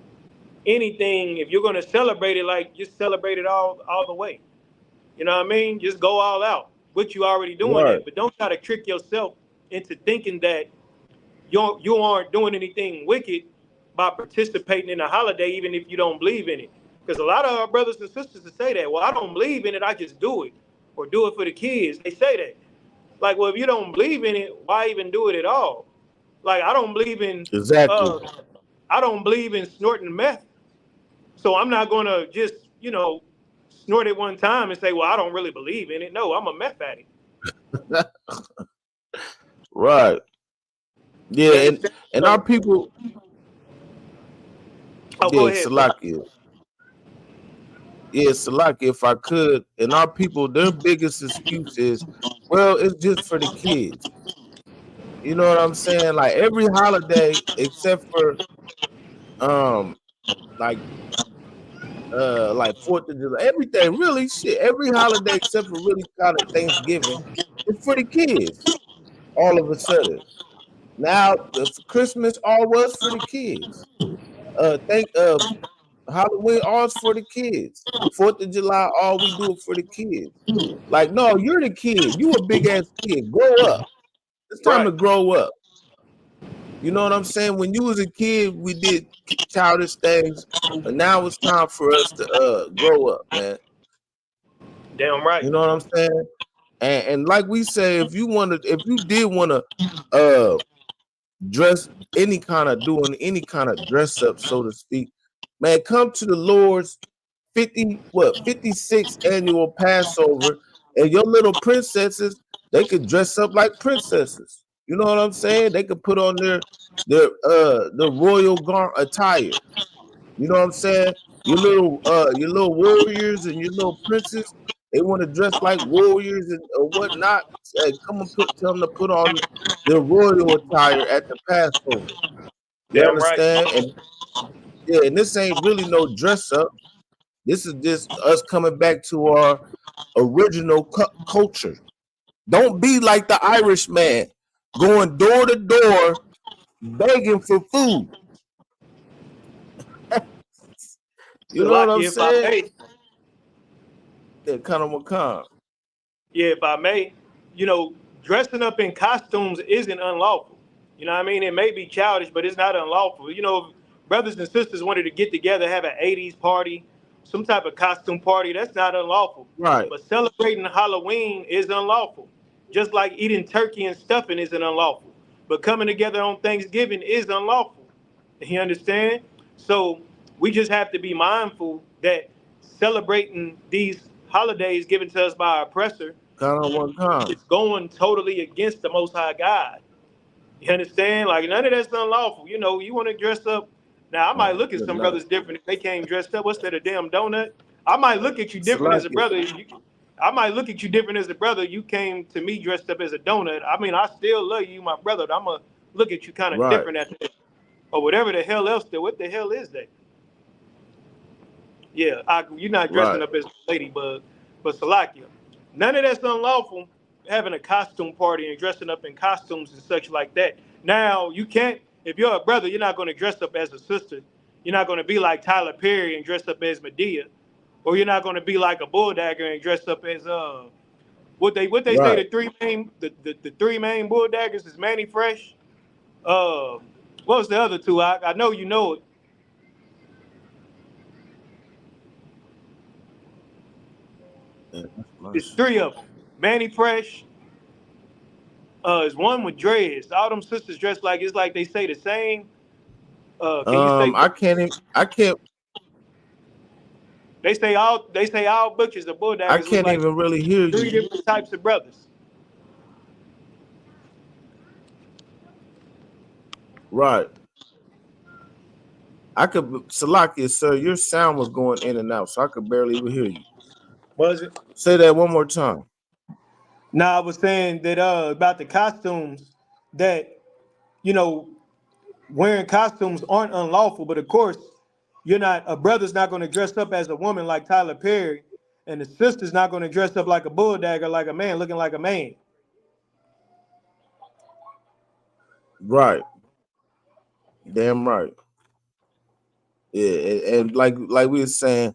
anything. If you're going to celebrate it, like, just celebrate it all the way. You know what I mean? Just go all out. What you already doing Right. that, but don't try to trick yourself into thinking that you aren't doing anything wicked by participating in a holiday, even if you don't believe in it. Because a lot of our brothers and sisters that say that, well, I don't believe in it, I just do it, or do it for the kids. They say that. Like, well, if you don't believe in it, why even do it at all? Like, I don't believe in I don't believe in snorting meth, so I'm not gonna just snort it one time and say, well, I don't really believe in it. No, I'm a meth addict. Right. Yeah, and our people. Oh, go ahead. Salakia. Yeah, Salakia, if I could. And our people, their biggest excuse is, well, it's just for the kids. You know what I'm saying? Like every holiday except for like 4th of July, everything, really shit. Every holiday except for really kind of Thanksgiving is for the kids. All of a sudden. Now Christmas all was for the kids. Halloween all's for the kids. 4th of July, all we do it for the kids. Like, no, you're the kid. You a big ass kid. Grow up. It's time to grow up. You know what I'm saying? When you was a kid, we did childish things, but now it's time for us to grow up, man. Damn right. You know what I'm saying? And like we say, if you did want to dress doing any kind of dress up, so to speak, man, come to the Lord's 56th annual Passover, and your little princesses, they could dress up like princesses. You know what I'm saying? They could put on their royal attire. You know what I'm saying? Your little warriors and your little princes, they want to dress like warriors and whatnot. Come and tell them to put on their royal attire at the Passover. You understand? Right. And this ain't really no dress up. This is just us coming back to our original culture. Don't be like the Irish man going door to door begging for food. You know what I'm saying? Yeah, kind of macabre. Yeah, if I may, dressing up in costumes isn't unlawful. You know what I mean? It may be childish, but it's not unlawful. Brothers and sisters wanted to get together, have an 80s party, some type of costume party, that's not unlawful. Right. But celebrating Halloween is unlawful. Just like eating turkey and stuffing isn't unlawful. But coming together on Thanksgiving is unlawful. You understand? So we just have to be mindful that celebrating these holidays given to us by our oppressor is going totally against the Most High God. You understand? Like, none of that's unlawful. You want to dress up. Now, I might look at some brothers different if they came dressed up. What's that, a damn donut? I might look at you different as a brother. I might look at you different as a brother. You came to me dressed up as a donut. I mean, I still love you, my brother. I'm going to look at you kind of different after that. Or whatever the hell else. What the hell is that? Yeah, you're not dressing up as a ladybug. But Salakia, none of that's unlawful, having a costume party and dressing up in costumes and such like that. Now, you can't, if you're a brother, you're not going to dress up as a sister. You're not going to be like Tyler Perry and dress up as Medea. Or you're not going to be like a Bulldagger and dress up as what they say the three main Bulldaggers is Manny Fresh. What was the other two? I know you know it. It's 3 of them. Manny Fresh. It's one with dreads. All them sisters dressed like it's like they say the same. Can you say? I can't. They say all butchers, the bulldaggers. I can't like even really hear 3 you. different types of brothers. Right. I could, Salakia, sir, your sound was going in and out, so I could barely even hear you. Was it? Say that one more time. No, I was saying that about the costumes, that, you know, wearing costumes aren't unlawful, but of course, a brother's not going to dress up as a woman like Tyler Perry, and the sister's not going to dress up like a bulldagger, like a man, looking like a man. Right. Damn right. Yeah, and like we were saying,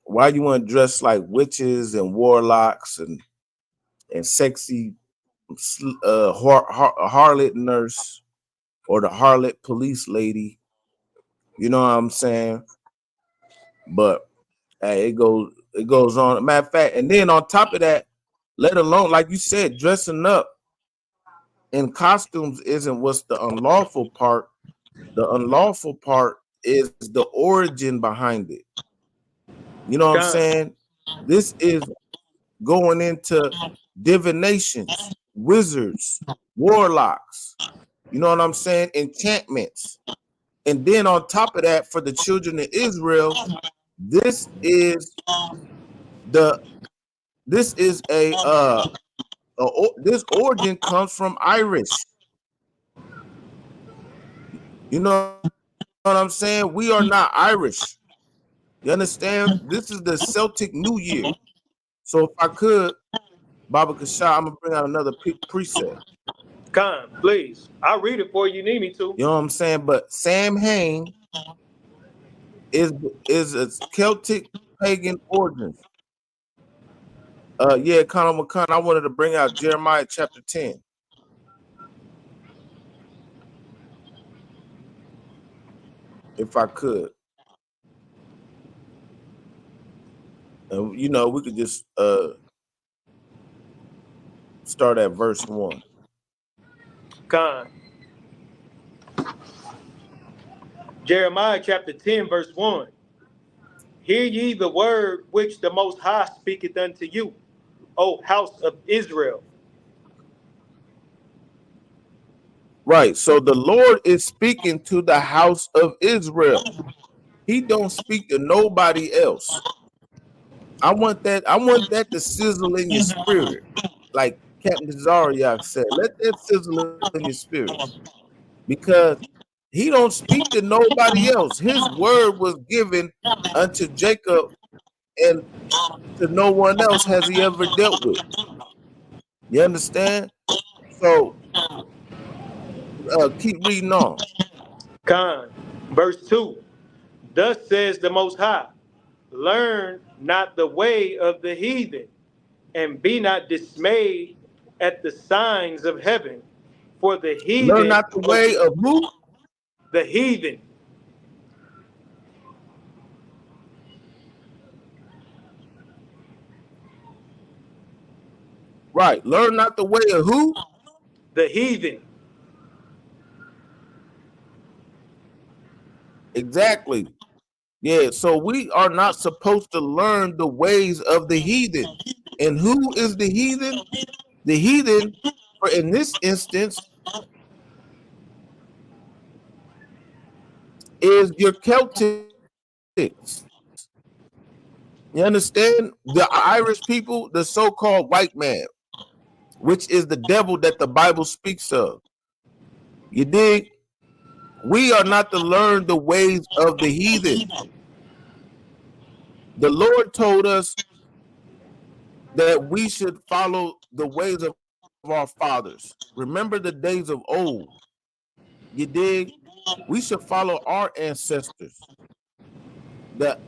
why you want to dress like witches and warlocks and sexy harlot nurse or the harlot police lady? You know what I'm saying? But hey, it goes on. Matter of fact, and then on top of that, let alone, like you said, dressing up in costumes isn't what's the unlawful part. The unlawful part is the origin behind it. You know what I'm saying? This is going into divinations, wizards, warlocks. You know what I'm saying? Enchantments. And then on top of that, for the children of Israel, this is this origin comes from Irish. You know what I'm saying? We are not Irish. You understand? This is the Celtic New Year. So if I could, Baba Kasha, I'm gonna bring out another precept. Khan, please. I'll read it for you. You need me to. You know what I'm saying? But Samhain is a Celtic pagan origin. Yeah, Khan McCon, I wanted to bring out Jeremiah chapter 10. If I could. And you know, we could just start at verse 1. Khan. Jeremiah chapter 10, verse 1. Hear ye the word which the Most High speaketh unto you, O house of Israel. Right. So the Lord is speaking to the house of Israel. He don't speak to nobody else. I want that to sizzle in your spirit. Like Captain Zariak said, let that sizzle in your spirit. Because he don't speak to nobody else. His word was given unto Jacob, and to no one else has he ever dealt with. You understand? So keep reading on. Khan, verse 2. Thus says the Most High, learn not the way of the heathen, and be not dismayed at the signs of heaven. For the heathen... Learn not the way of who? The heathen. Right. Learn not the way of who? The heathen. Exactly. Yeah, so we are not supposed to learn the ways of the heathen. And who is the heathen? The heathen, in this instance, is your Celtics. You understand? The Irish people, the so-called white man, which is the devil that the Bible speaks of. You dig? We are not to learn the ways of the heathen. The Lord told us that we should follow the ways of our fathers. Remember the days of old. You dig? We should follow our ancestors. The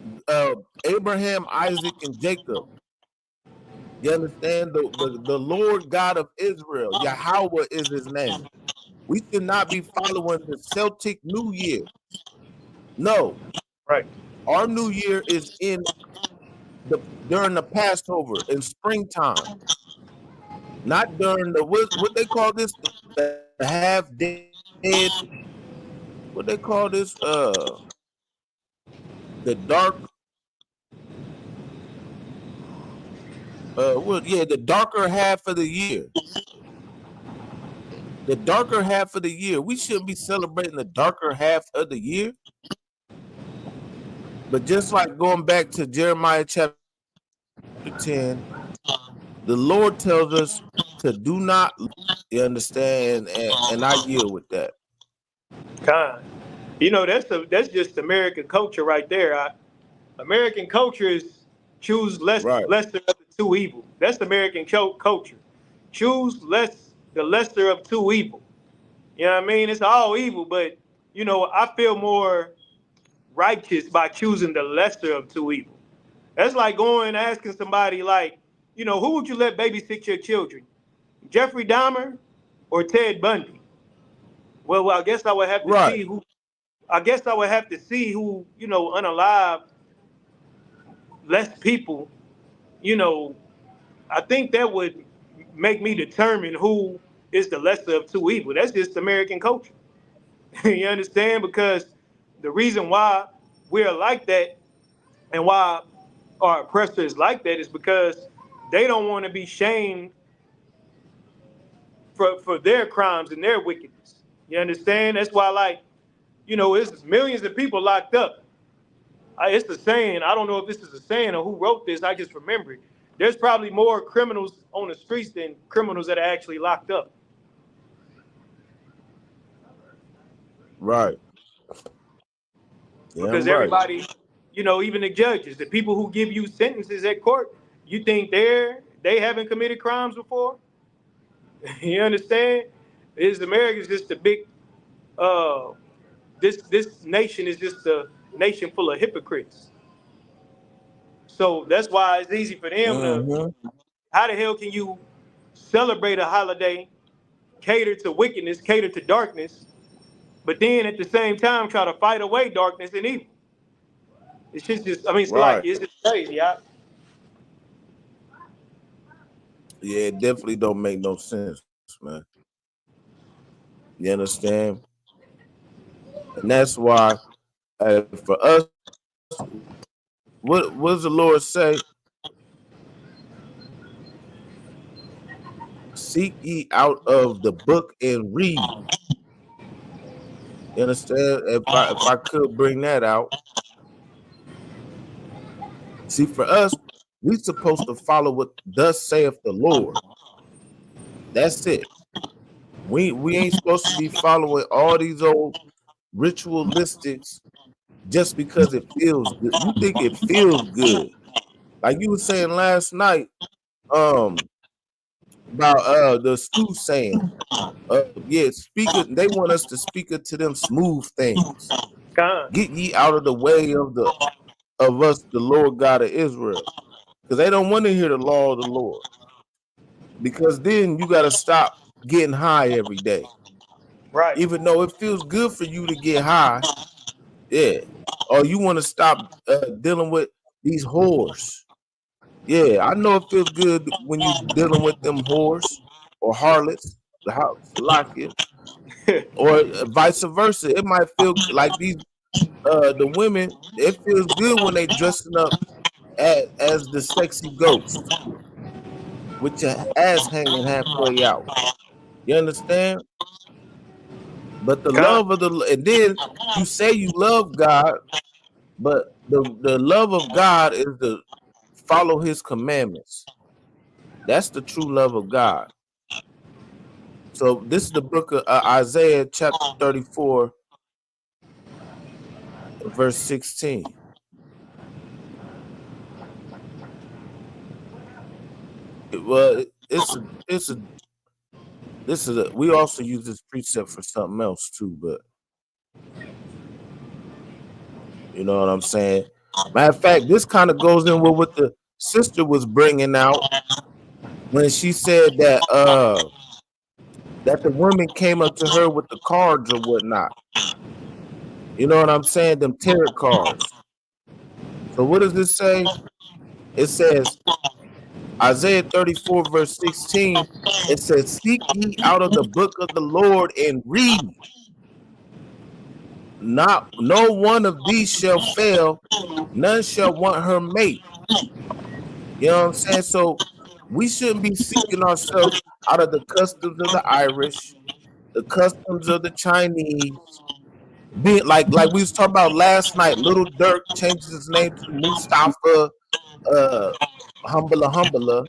Abraham, Isaac, and Jacob. You understand? The Lord God of Israel, Yahweh is his name. We should not be following the Celtic New Year. No. Right. Our New Year is in during the Passover in springtime, not during the what they call this, the half dead. What they call this? The dark. The darker half of the year. The darker half of the year. We shouldn't be celebrating the darker half of the year. But just like going back to Jeremiah chapter 10, the Lord tells us to do not, you understand, and I yield with that. God, that's just American culture right there. American culture is choose lesser of the two evil. That's American culture. Choose the lesser of two evil. You know what I mean? It's all evil, but I feel more righteous by choosing the lesser of two evil. That's like going and asking somebody like, who would you let babysit your children? Jeffrey Dahmer or Ted Bundy? Well, I guess I would have to see who. I guess I would have to see who, unalive less people. I think that would make me determine who is the lesser of two evil. That's just American culture. You understand? Because the reason why we're like that and why our oppressor is like that is because they don't want to be shamed for their crimes and their wickedness. You understand? That's why, it's millions of people locked up. It's a saying. I don't know if this is a saying or who wrote this. I just remember it. There's probably more criminals on the streets than criminals that are actually locked up. Right. Because everybody, even the judges, the people who give you sentences at court, you think they haven't committed crimes before? You understand? America's just a big this nation is just a nation full of hypocrites. So that's why it's easy for them to, how the hell can you celebrate a holiday, cater to wickedness, cater to darkness, but then at the same time try to fight away darkness and evil? It's just it's like, it's just crazy, yeah. Yeah, it definitely don't make no sense, man. You understand? And that's why for us, what does the Lord say? Seek ye out of the book and read. You understand? If I could bring that out. See, for us, we supposed to follow what thus saith the Lord. That's it. We ain't supposed to be following all these old ritualistics just because it feels good. You think it feels good. Like you were saying last night, about the soothsaying. Speaker, they want us to speak it to them smooth things. Get ye out of the way of us, the Lord God of Israel. Because they don't want to hear the law of the Lord. Because then you got to stop getting high every day. Right. Even though it feels good for you to get high, yeah. Or you want to stop dealing with these whores. Yeah, I know it feels good when you're dealing with them whores or harlots, the house, lock it, or vice versa. It might feel like these the women. It feels good when they dressing up as the sexy ghost with your ass hanging halfway out. You understand? But the love of and then you say you love God, but the love of God is to follow his commandments. That's the true love of God. So this is the book of Isaiah chapter 34, verse 16. We also use this precept for something else too, but you know what I'm saying? Matter of fact, this kind of goes in with what the sister was bringing out when she said that that the women came up to her with the cards or whatnot. You know what I'm saying? Them tarot cards. So what does this say? It says, Isaiah 34, verse 16, it says, seek ye out of the book of the Lord and read. No one of these shall fail, none shall want her mate. You know what I'm saying? So we shouldn't be seeking ourselves out of the customs of the Irish, the customs of the Chinese. Being like we was talking about last night, Little Dirk changes his name to Mustafa Humbler.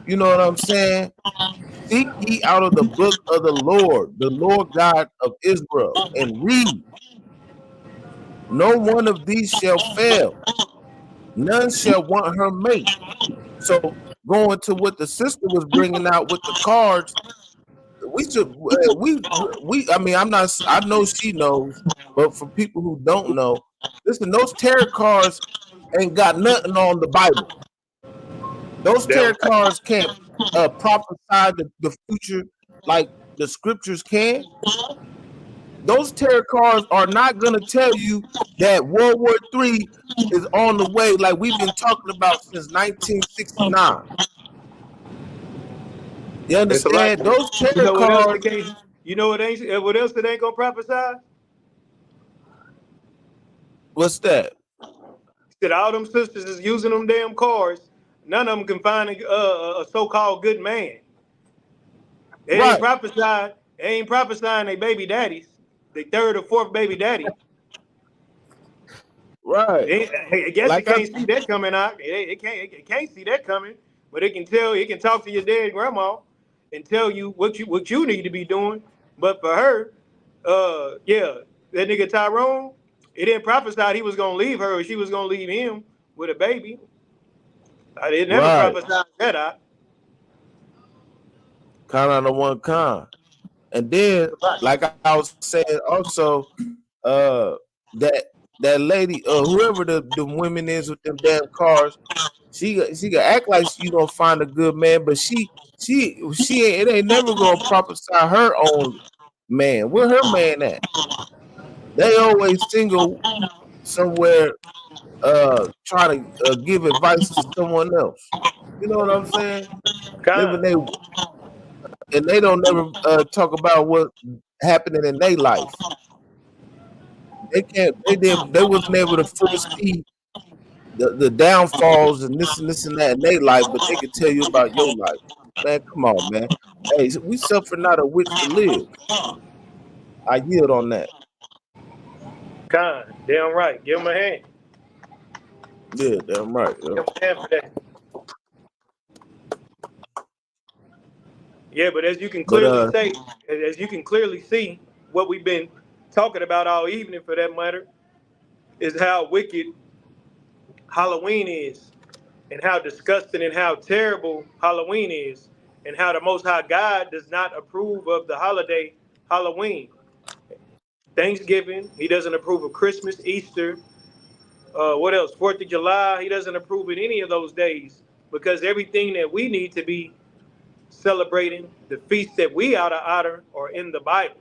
You know what I'm saying? Seek ye out of the book of the Lord God of Israel, and read. No one of these shall fail, none shall want her mate. So going to what the sister was bringing out with the cards, we should I mean, I know she knows, but for people who don't know, listen, those tarot cards ain't got nothing on the Bible. Those tarot cards can't prophesy the future like the scriptures can. Those tarot cards are not going to tell you that World War III is on the way, like we've been talking about since 1969. You understand? Those tarot cards. What else it ain't gonna prophesy? What's that? That all them sisters is using them damn cards. None of them can find a so-called good man. They ain't prophesying. They ain't prophesying they baby daddies. They third or fourth baby daddy. Right. I guess like can't see that coming out. It can't see that coming, but it can tell. It can talk to your dead grandma and tell you what you need to be doing. But for her, that nigga Tyrone, it didn't prophesy he was gonna leave her or she was gonna leave him with a baby. I didn't never prophesy that out. Kind of the one kind. And then, like I was saying, also, that lady, whoever the women is with them damn cars, she can act like you gonna find a good man, but she it ain't never gonna prophesy her own man. Where her man at? They always single somewhere, trying to give advice to someone else. You know what I'm saying? And they don't never talk about what happening in their life. They wasn't able to foresee the downfalls and this and that in their life, but they can tell you about your life. Man, come on, man. Hey, we suffer not a witch to live. I yield on that. Damn right. Give him a hand. Yeah, damn right. Give him a hand for that. Yeah, but as you can clearly see, what we've been talking about all evening, for that matter, is how wicked Halloween is, and how disgusting and how terrible Halloween is, and how the Most High God does not approve of the holiday Halloween. Thanksgiving, he doesn't approve of Christmas, Easter, what else? 4th of July, he doesn't approve of any of those days, because everything that we need to be celebrating, the feasts that we ought to honor, are in the Bible.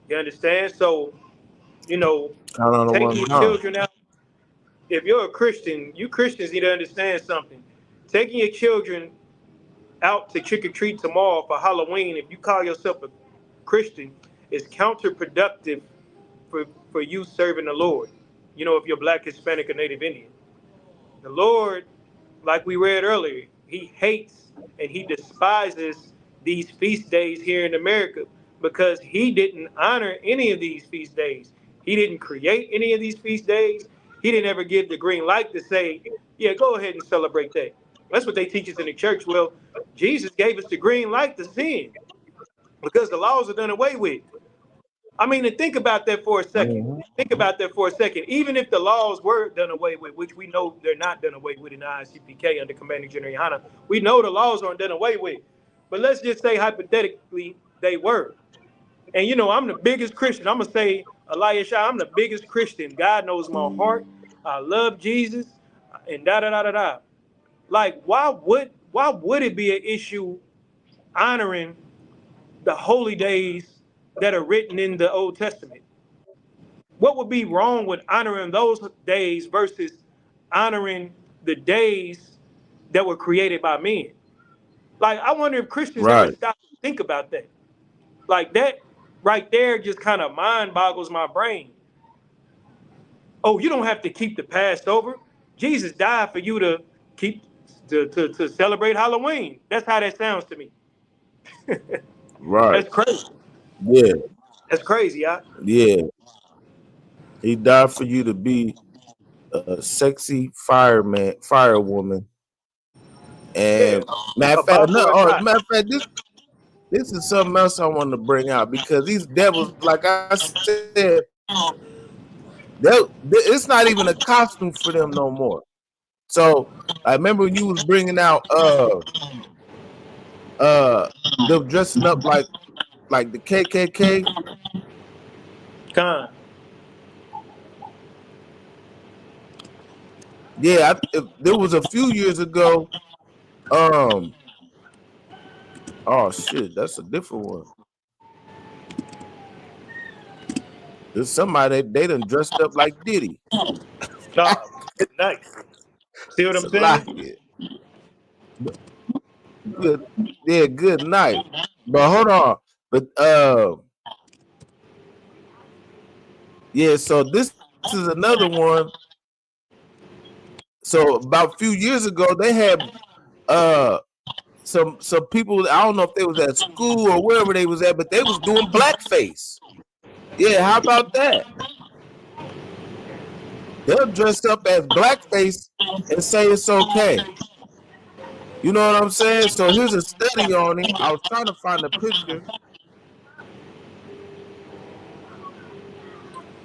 You understand? So, taking your children out. If you're a Christian, you Christians need to understand something. Taking your children out to trick or treat tomorrow for Halloween, if you call yourself a Christian, is counterproductive for you serving the Lord. If you're Black, Hispanic, or Native Indian. The Lord, like we read earlier, he hates and he despises these feast days here in America because he didn't honor any of these feast days. He didn't create any of these feast days. He didn't ever give the green light to say, yeah, go ahead and celebrate that. That's what they teach us in the church. Well, Jesus gave us the green light to sin because the laws are done away with. I mean, and think about that for a second. Mm-hmm. Think about that for a second. Even if the laws were done away with, which we know they're not done away with in the ICPK under Commanding General Yohana, we know the laws aren't done away with. But let's just say hypothetically they were. And I'm the biggest Christian. I'm gonna say, Eliashah, I'm the biggest Christian. God knows my heart. I love Jesus, and da. Like, why would it be an issue honoring the holy days that are written in the Old Testament? What would be wrong with honoring those days versus honoring the days that were created by men. Like, I wonder if Christians ever Right. stop and think about that. Like, that right there just kind of mind boggles my brain. Oh, you don't have to keep the Passover. Jesus died for you to keep to celebrate Halloween. That's how that sounds to me. Right. That's crazy. Yeah. That's crazy, y'all. Yeah. He died for you to be a sexy firewoman. And matter of fact, this is something else I want to bring out, because these devils, like I said, it's not even a costume for them no more. So I remember when you was bringing out them dressing up like the KKK. Yeah, there was a few years ago. Oh shit, that's a different one. There's somebody they done dressed up like Diddy. Nice. See what I'm saying? Good, yeah, good night. But hold on, yeah. So this is another one. So about a few years ago, they had some people. I don't know if they was at school or wherever they was at, but they was doing blackface. Yeah, how about that? They'll dress up as blackface and say it's okay. You know what I'm saying? So here's a study on it. I was trying to find a picture.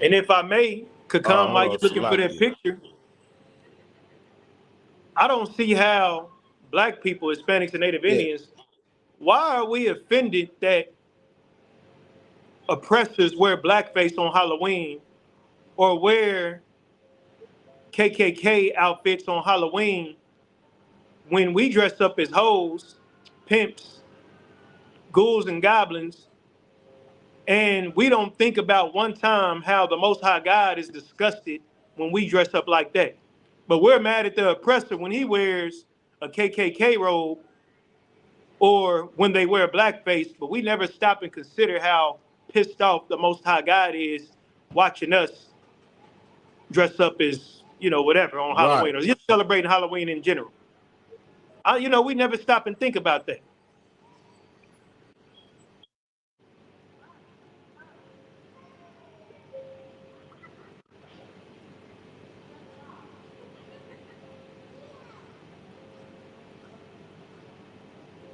And if I may, Kakam, while you're looking for that picture, I don't see how black people, Hispanics, and Native Indians, why are we offended that oppressors wear blackface on Halloween or wear KKK outfits on Halloween when we dress up as hoes, pimps, ghouls, and goblins, and we don't think about one time how the Most High God is disgusted when we dress up like that. But we're mad at the oppressor when he wears a KKK robe or when they wear blackface, but we never stop and consider how pissed off the Most High God is watching us dress up as, whatever on Halloween, or just celebrating Halloween in general. We never stop and think about that.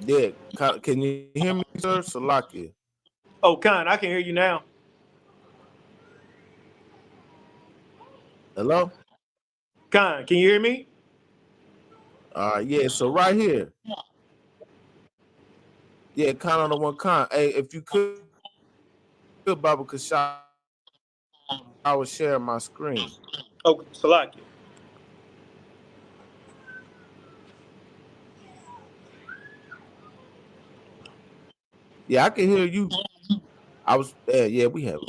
Yeah, can you hear me, sir? Salakia. Oh, Khan, I can hear you now. Hello? Khan, can you hear me? Yeah, so right here. Yeah, Khan on the one Khan. Hey, if you could, Baba Kashai, I was sharing my screen. Oh, Salakia. Yeah, I can hear you. I was, yeah, we have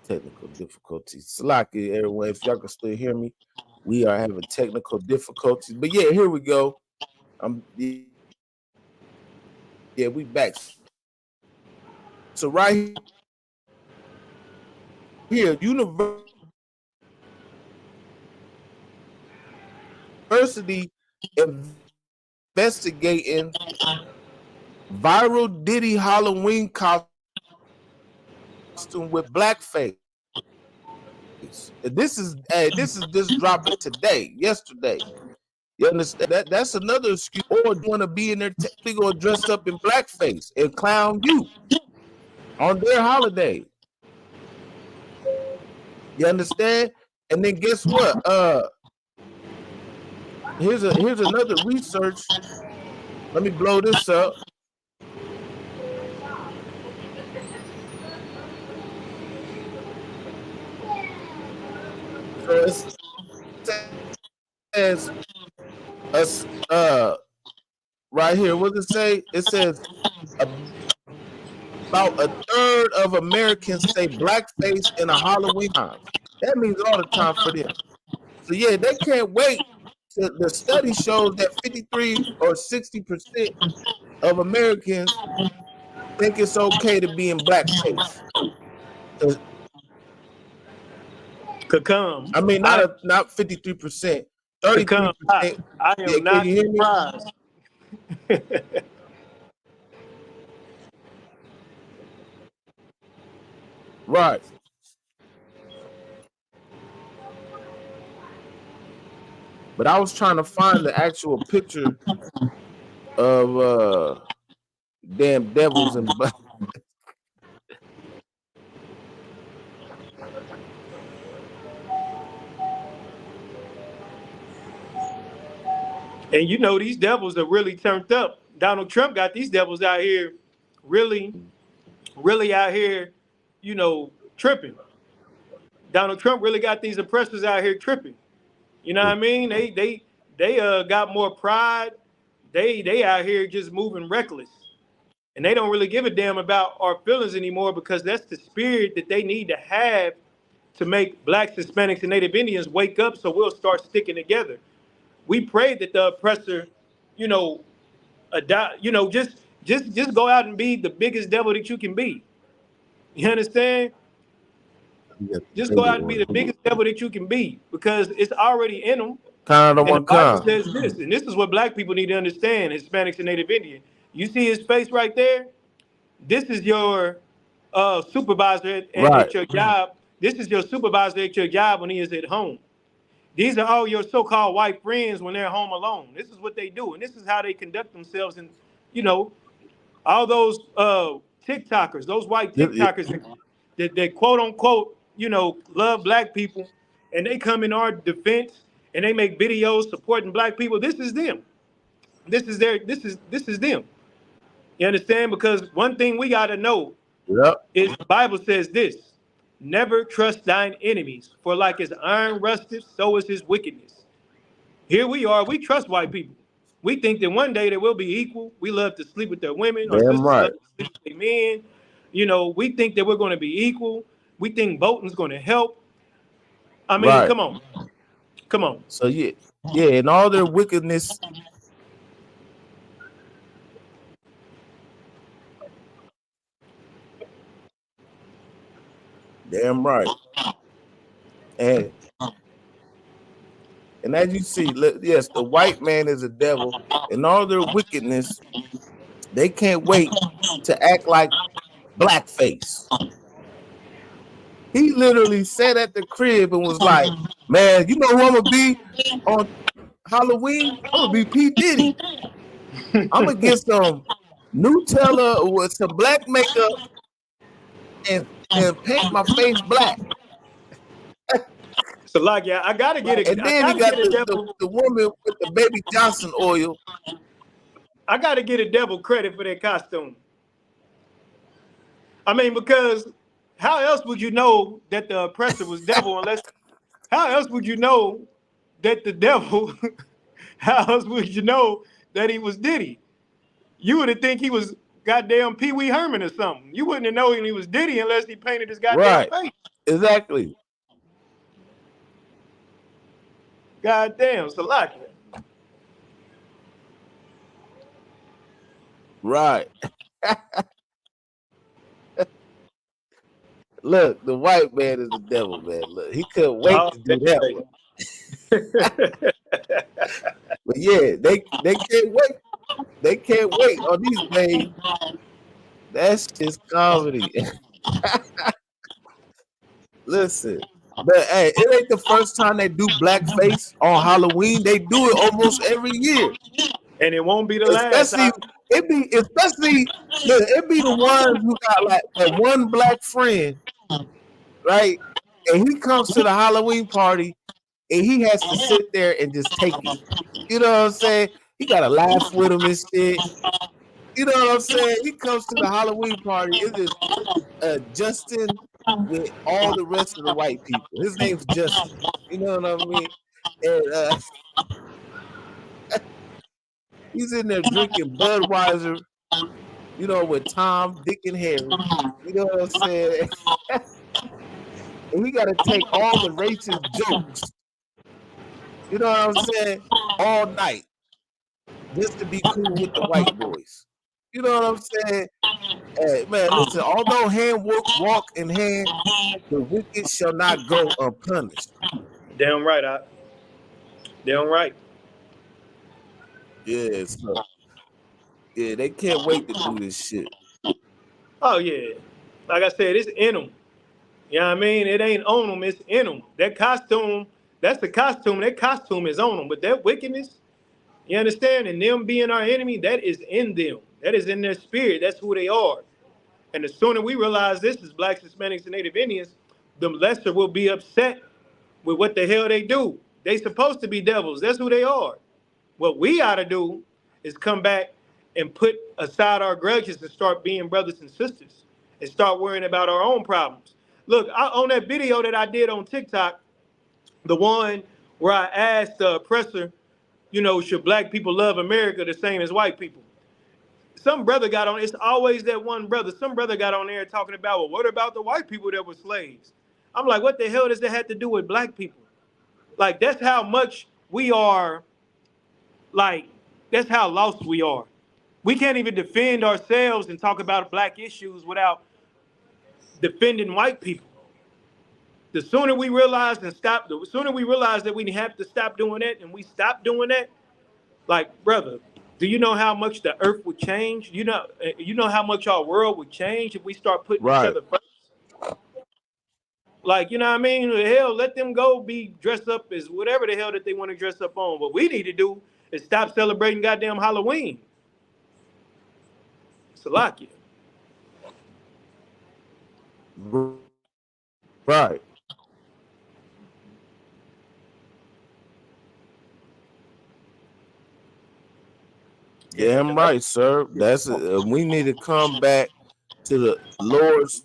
technical difficulties. Salakia, everyone, if y'all can still hear me, we are having technical difficulties. But yeah, here we go. Yeah, we back. So right here, university investigating viral Diddy Halloween costume with blackface. This is just dropping yesterday. You understand? That's another excuse. Or you want to be in there technically or dressed up in blackface and clown you on their holiday. You understand? And then guess what? Here's another research. Let me blow this up. So it says right here. What does it say? It says about a third of Americans say blackface in a Halloween time. That means all the time for them. So yeah, they can't wait. The study shows that 53 or 60% of Americans think it's okay to be in blackface. Could come. I mean, not 53%, 33%. I am Yeah, not can you hear me? surprised. Right. But I was trying to find the actual picture of damn devils and black. And you know these devils are really turned up. Donald Trump got these devils out here really out here, you know, tripping. Donald Trump really got these oppressors out here tripping. You know what I mean? They got more pride. They out here just moving reckless. And they don't really give a damn about our feelings anymore, because that's the spirit that they need to have to make blacks, Hispanics, and Native Indians wake up, so we'll start sticking together. We pray that the oppressor, you know, just go out and be the biggest devil that you can be. You understand? Just go out and be the biggest devil that you can be, because it's already in them. Kind of And the one Bible kind. says this, and this is what black people need to understand, Hispanics and Native Indian. You see his face right there? This is your supervisor at your job. This is your supervisor at your job when he is at home. These are all your so-called white friends when they're home alone. This is what they do, and this is how they conduct themselves. And, you know, all those TikTokers, those white TikTokers that quote-unquote, you know, love black people, and they come in our defense, and they make videos supporting black people. This is them. This is them. You understand? Because one thing we got to know is the Bible says this: never trust thine enemies, for like as iron rusteth, so is his wickedness. Here we are, we trust white people. We think that one day they will be equal. We love to sleep with their women, or sisters love to sleep with their men. You know, we think that we're going to be equal. We think voting's going to help. I mean, come on. Come on. So yeah, and all their wickedness. Damn right. And as you see, yes, the white man is a devil, and all their wickedness, they can't wait to act like blackface. He literally sat at the crib and was like, man, you know who I'm gonna be on Halloween? I'm gonna be P. Diddy. I'm gonna get some Nutella with some black makeup and paint my face black. So like, yeah, I gotta get it. And then he got the woman with the Baby Johnson oil. I gotta get a devil credit for that costume. I mean, because how else would you know that the oppressor was devil unless? How else would you know that the devil? How else would you know that he was Diddy? You would have think he was goddamn Pee Wee Herman or something. You wouldn't have known he was Diddy unless he painted his goddamn face. Exactly. Goddamn, Salaki. Right. Look, the white man is the devil, man. Look, he couldn't wait to do that one. But yeah, they can't wait. They can't wait on these days. That's just comedy. Listen, but hey, it ain't the first time they do blackface on Halloween. They do it almost every year, and it won't be the last. It be the ones who got like that one black friend, right? And he comes to the Halloween party, and he has to sit there and just take it. You know what I'm saying? He gotta laugh with him and shit. You know what I'm saying? He comes to the Halloween party. It's just Justin with all the rest of the white people. His name's Justin. You know what I mean? And he's in there drinking Budweiser, you know, with Tom, Dick, and Harry. You know what I'm saying? And we got to take all the racist jokes You know what I'm saying? All night, just to be cool with the white boys. You know what I'm saying? Hey, man, listen, although hand walk in hand, the wicked shall not go unpunished. Damn right, damn right. Yeah, so, yeah, they can't wait to do this shit. Oh yeah, like I said, it's in them. You know what I mean? It ain't on them, it's in them. That costume, that's the costume. That costume is on them, but that wickedness, you understand? And them being our enemy, that is in them. That is in their spirit. That's who they are. And the sooner we realize this as Blacks, Hispanics, and Native Indians, the lesser will be upset with what the hell they do. They supposed to be devils. That's who they are. What we ought to do is come back and put aside our grudges and start being brothers and sisters and start worrying about our own problems. Look, on that video that I did on TikTok, the one where I asked the oppressor, you know, should black people love America the same as white people? Some brother got on, it's always that one brother, some brother got on there talking about, well, what about the white people that were slaves? I'm like, what the hell does that have to do with black people? Like, that's how much we are, like, that's how lost we are. We can't even defend ourselves and talk about black issues without defending white people. The sooner we realize the sooner we realize that we have to stop doing that and we stop doing that, like, brother, do you know how much the earth would change? You know how much our world would change if we start putting each other first? Like, you know what I mean? Hell, let them go be dressed up as whatever the hell that they want to dress up on. What we need to do is stop celebrating goddamn Halloween. Salakia. Right. Damn right, sir. That's it. We need to come back to the Lord's.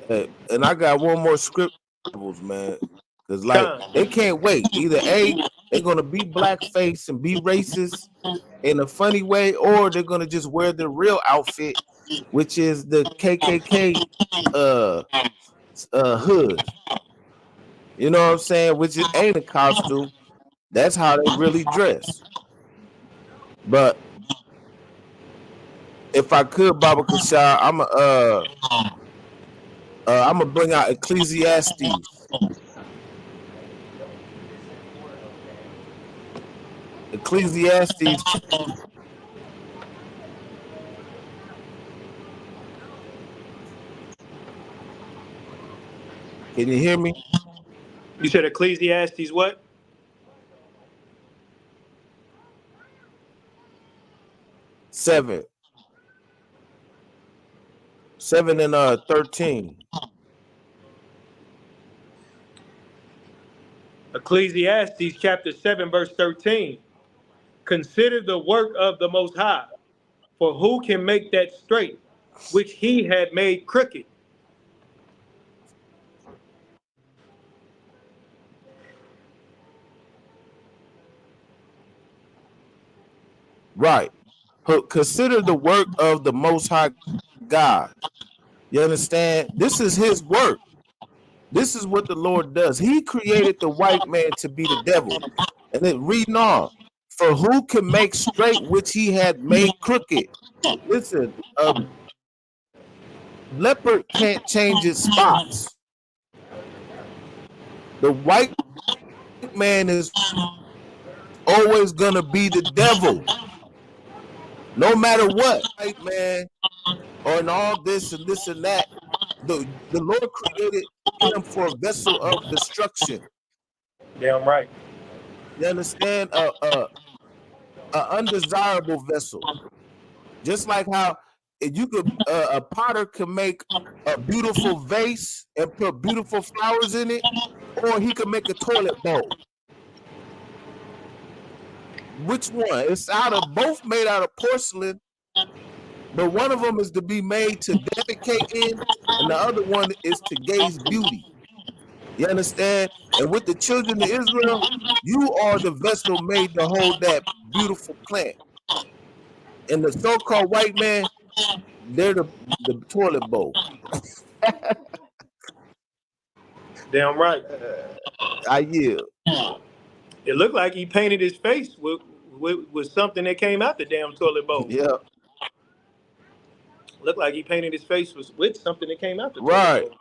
And I got one more script, man, because like they can't wait. Either A, they're gonna be blackface and be racist in a funny way, or they're gonna just wear the real outfit, which is the KKK hood. You know what I'm saying? Which it ain't a costume. That's how they really dress. But if I could, Baba Kashar, I'm gonna bring out Ecclesiastes. Ecclesiastes. Can you hear me? You said Ecclesiastes what? 7 and 13. Ecclesiastes chapter 7, verse 13. Consider the work of the Most High, for who can make that straight, which he had made crooked? Right. Consider the work of the Most High God. You understand? This is his work. This is what the Lord does. He created the white man to be the devil. And then reading on. For who can make straight which he had made crooked? Listen, leopard can't change its spots. The white man is always gonna be the devil. No matter what, white man, on all this and this and that, the Lord created him for a vessel of destruction. Damn right. You understand? An undesirable vessel. Just like how you could, a potter can make a beautiful vase and put beautiful flowers in it, or he could make a toilet bowl. Which one? It's both made out of porcelain, but one of them is to be made to defecate in, and the other one is to gaze beauty. You understand? And with the children of Israel, you are the vessel made to hold that beautiful plant. And the so-called white man, they're the toilet bowl. Damn right. I yield. It looked like he painted his face with something that came out the damn toilet bowl. Yeah, Looked like he painted his face with something that came out the toilet right. bowl.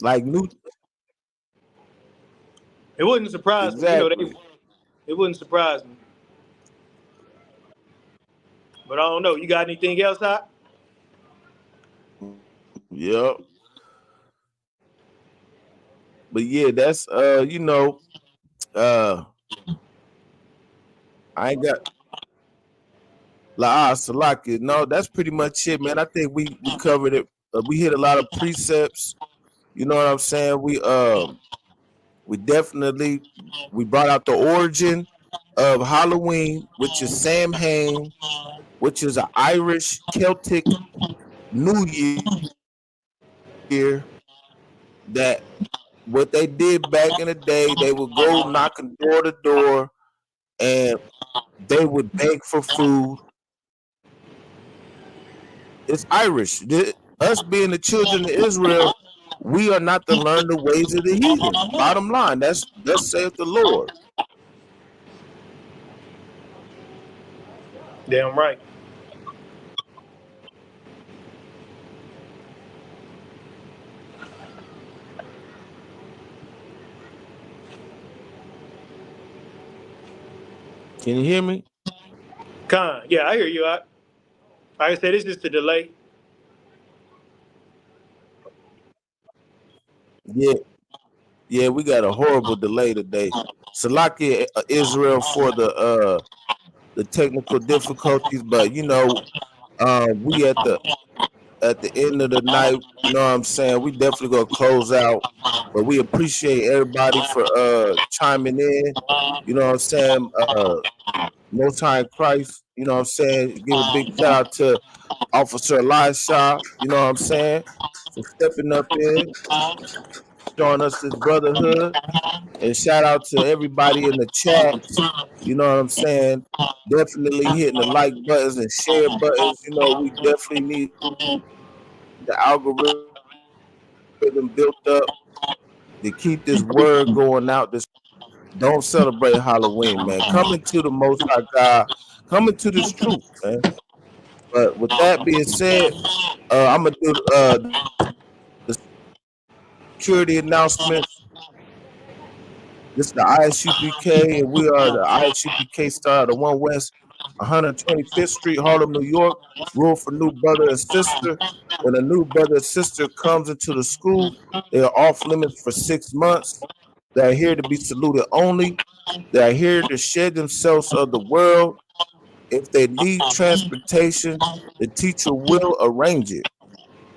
Like new, It wouldn't surprise me. exactly. It wouldn't surprise me. But I don't know. You got anything else, Hot? Yep. But yeah, that's you know, I ain't got Salaki. No, that's pretty much it, man. I think we covered it. We hit a lot of precepts. You know what I'm saying? We definitely brought out the origin of Halloween, which is Samhain, which is an Irish Celtic New Year. That what they did back in the day, they would go knocking door to door, and they would beg for food. It's Irish. Us being the children of Israel, we are not to learn the ways of the heathen. Bottom line, that's saith the Lord. Damn right. Can you hear me? Con, yeah, I hear you. Like I said, it's just a delay. Yeah, we got a horrible delay today. Salakia Israel for the technical difficulties, but you know, we at the end of the night, you know what I'm saying? We definitely gonna close out, but we appreciate everybody for chiming in. You know what I'm saying? Most High in Christ. You know what I'm saying? Give a big shout out to Officer Elisha. You know what I'm saying? For stepping up in, showing us this brotherhood, and shout out to everybody in the chat. You know what I'm saying? Definitely hitting the like buttons and share buttons. You know, we definitely need the algorithm built up to keep this word going out. Don't celebrate Halloween, man. Coming to the Most High God, coming to this truth, man. But with that being said, I'm gonna do the security announcements. This is the ISUPK, and we are the ISUPK Star, the One West, 125th Street, Harlem, New York. Rule for new brother and sister. When a new brother and sister comes into the school, they are off limits for 6 months. They are here to be saluted only. They are here to shed themselves of the world. If they need transportation, the teacher will arrange it.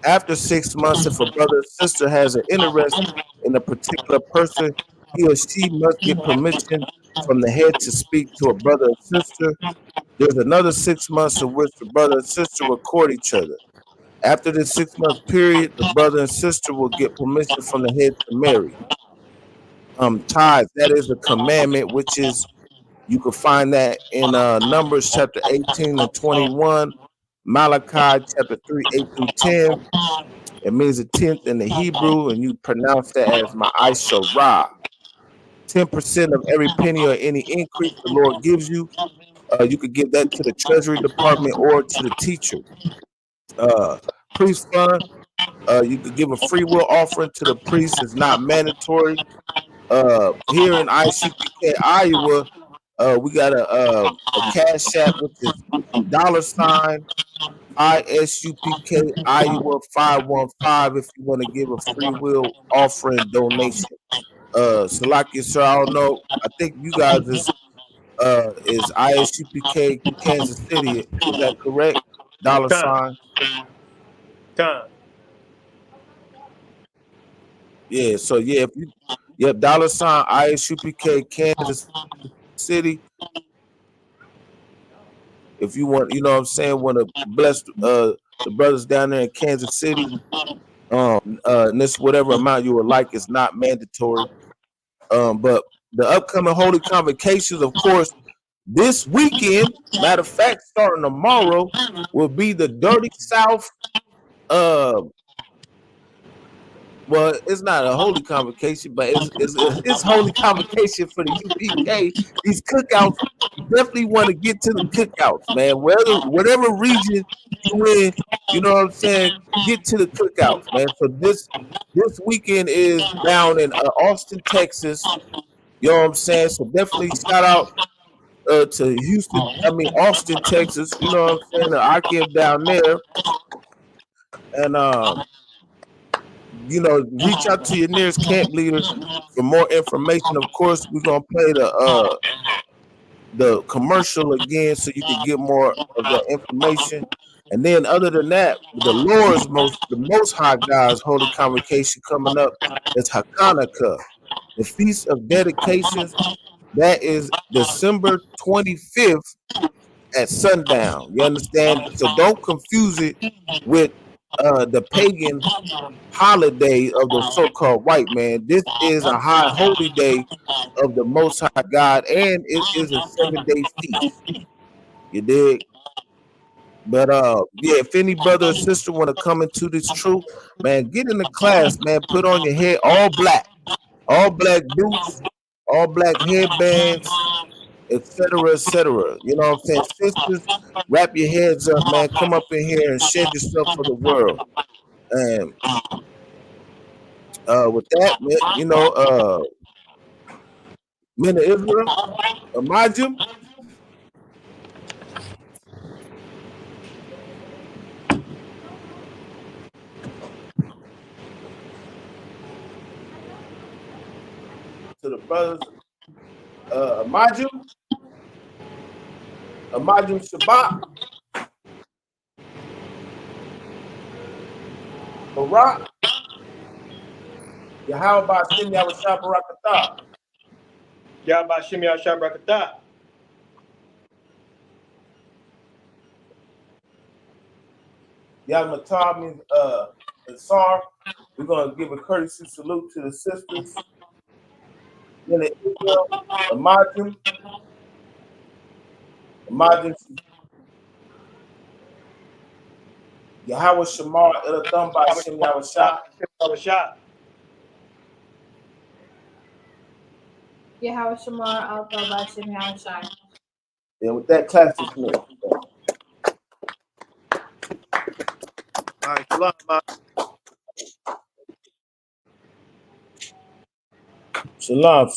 After 6 months, if a brother or sister has an interest in a particular person, he or she must get permission from the head to speak to a brother or sister. There's another 6 months in which the brother and sister will court each other. After this 6 month period, the brother and sister will get permission from the head to marry. Tithes, that is a commandment, which is, you can find that in Numbers chapter 18 and 21, Malachi chapter 3, 8 through 10. It means a tenth in the Hebrew, and you pronounce that as Ma'asharah. 10% of every penny or any increase the Lord gives you, you could give that to the Treasury Department or to the teacher. Priest fund, you could give a free will offering to the priest. It's not mandatory. Here in ISUPK, Iowa, we got a cash app, which is $ ISUPK Iowa 515 if you want to give a free will offering donation. Salakia, sir, I don't know. I think you guys is ISUPK Kansas City. Is that correct? $. Con. Yeah, so yeah, if you $ ISUPK Kansas City. If you want, you know what I'm saying, want to bless the brothers down there in Kansas City, and this whatever amount you would like is not mandatory. But the upcoming holy convocations, of course, this weekend, matter of fact, starting tomorrow, will be the Dirty South Well, it's not a holy convocation, but it's holy convocation for the UPK. These cookouts, you definitely want to get to the cookouts, man. Whatever region you in, you know what I'm saying, get to the cookouts, man. So this weekend is down in Austin, Texas. You know what I'm saying? So definitely shout out to Austin, Texas. You know what I'm saying? The Archive down there, and reach out to your nearest camp leader for more information. Of course, we're gonna play the commercial again so you can get more of that information. And then other than that, the most high God's holy convocation coming up is Hanukkah, the Feast of Dedications. That is December 25th at sundown. You understand? So don't confuse it with the pagan holiday of the so-called white man. This is a high holy day of the Most High God, and it is a 7-day feast. You dig? But yeah, if any brother or sister want to come into this truth, man, get in the class, man. Put on your head all black boots, all black headbands, etc., etc. You know what I'm saying? Sisters, wrap your heads up, man. Come up in here and shed yourself for the world. And with that, man, men of Israel, Amajim. To the brothers, Amajim Shabbat, Barak, Yahweh Shem Yahushua Barakatah. Yahweh Shem Yahushua Barakatah. Yahmatah means Ansar. We're gonna give a courtesy salute to the sisters. Men of Israel, Amajim, Yahweh Shamar Elatham Ba'Shem Yahushua. Yahweh Shamar Alpha Bashim Yahushai. And with that, class is made. All right, shalom. Shalom.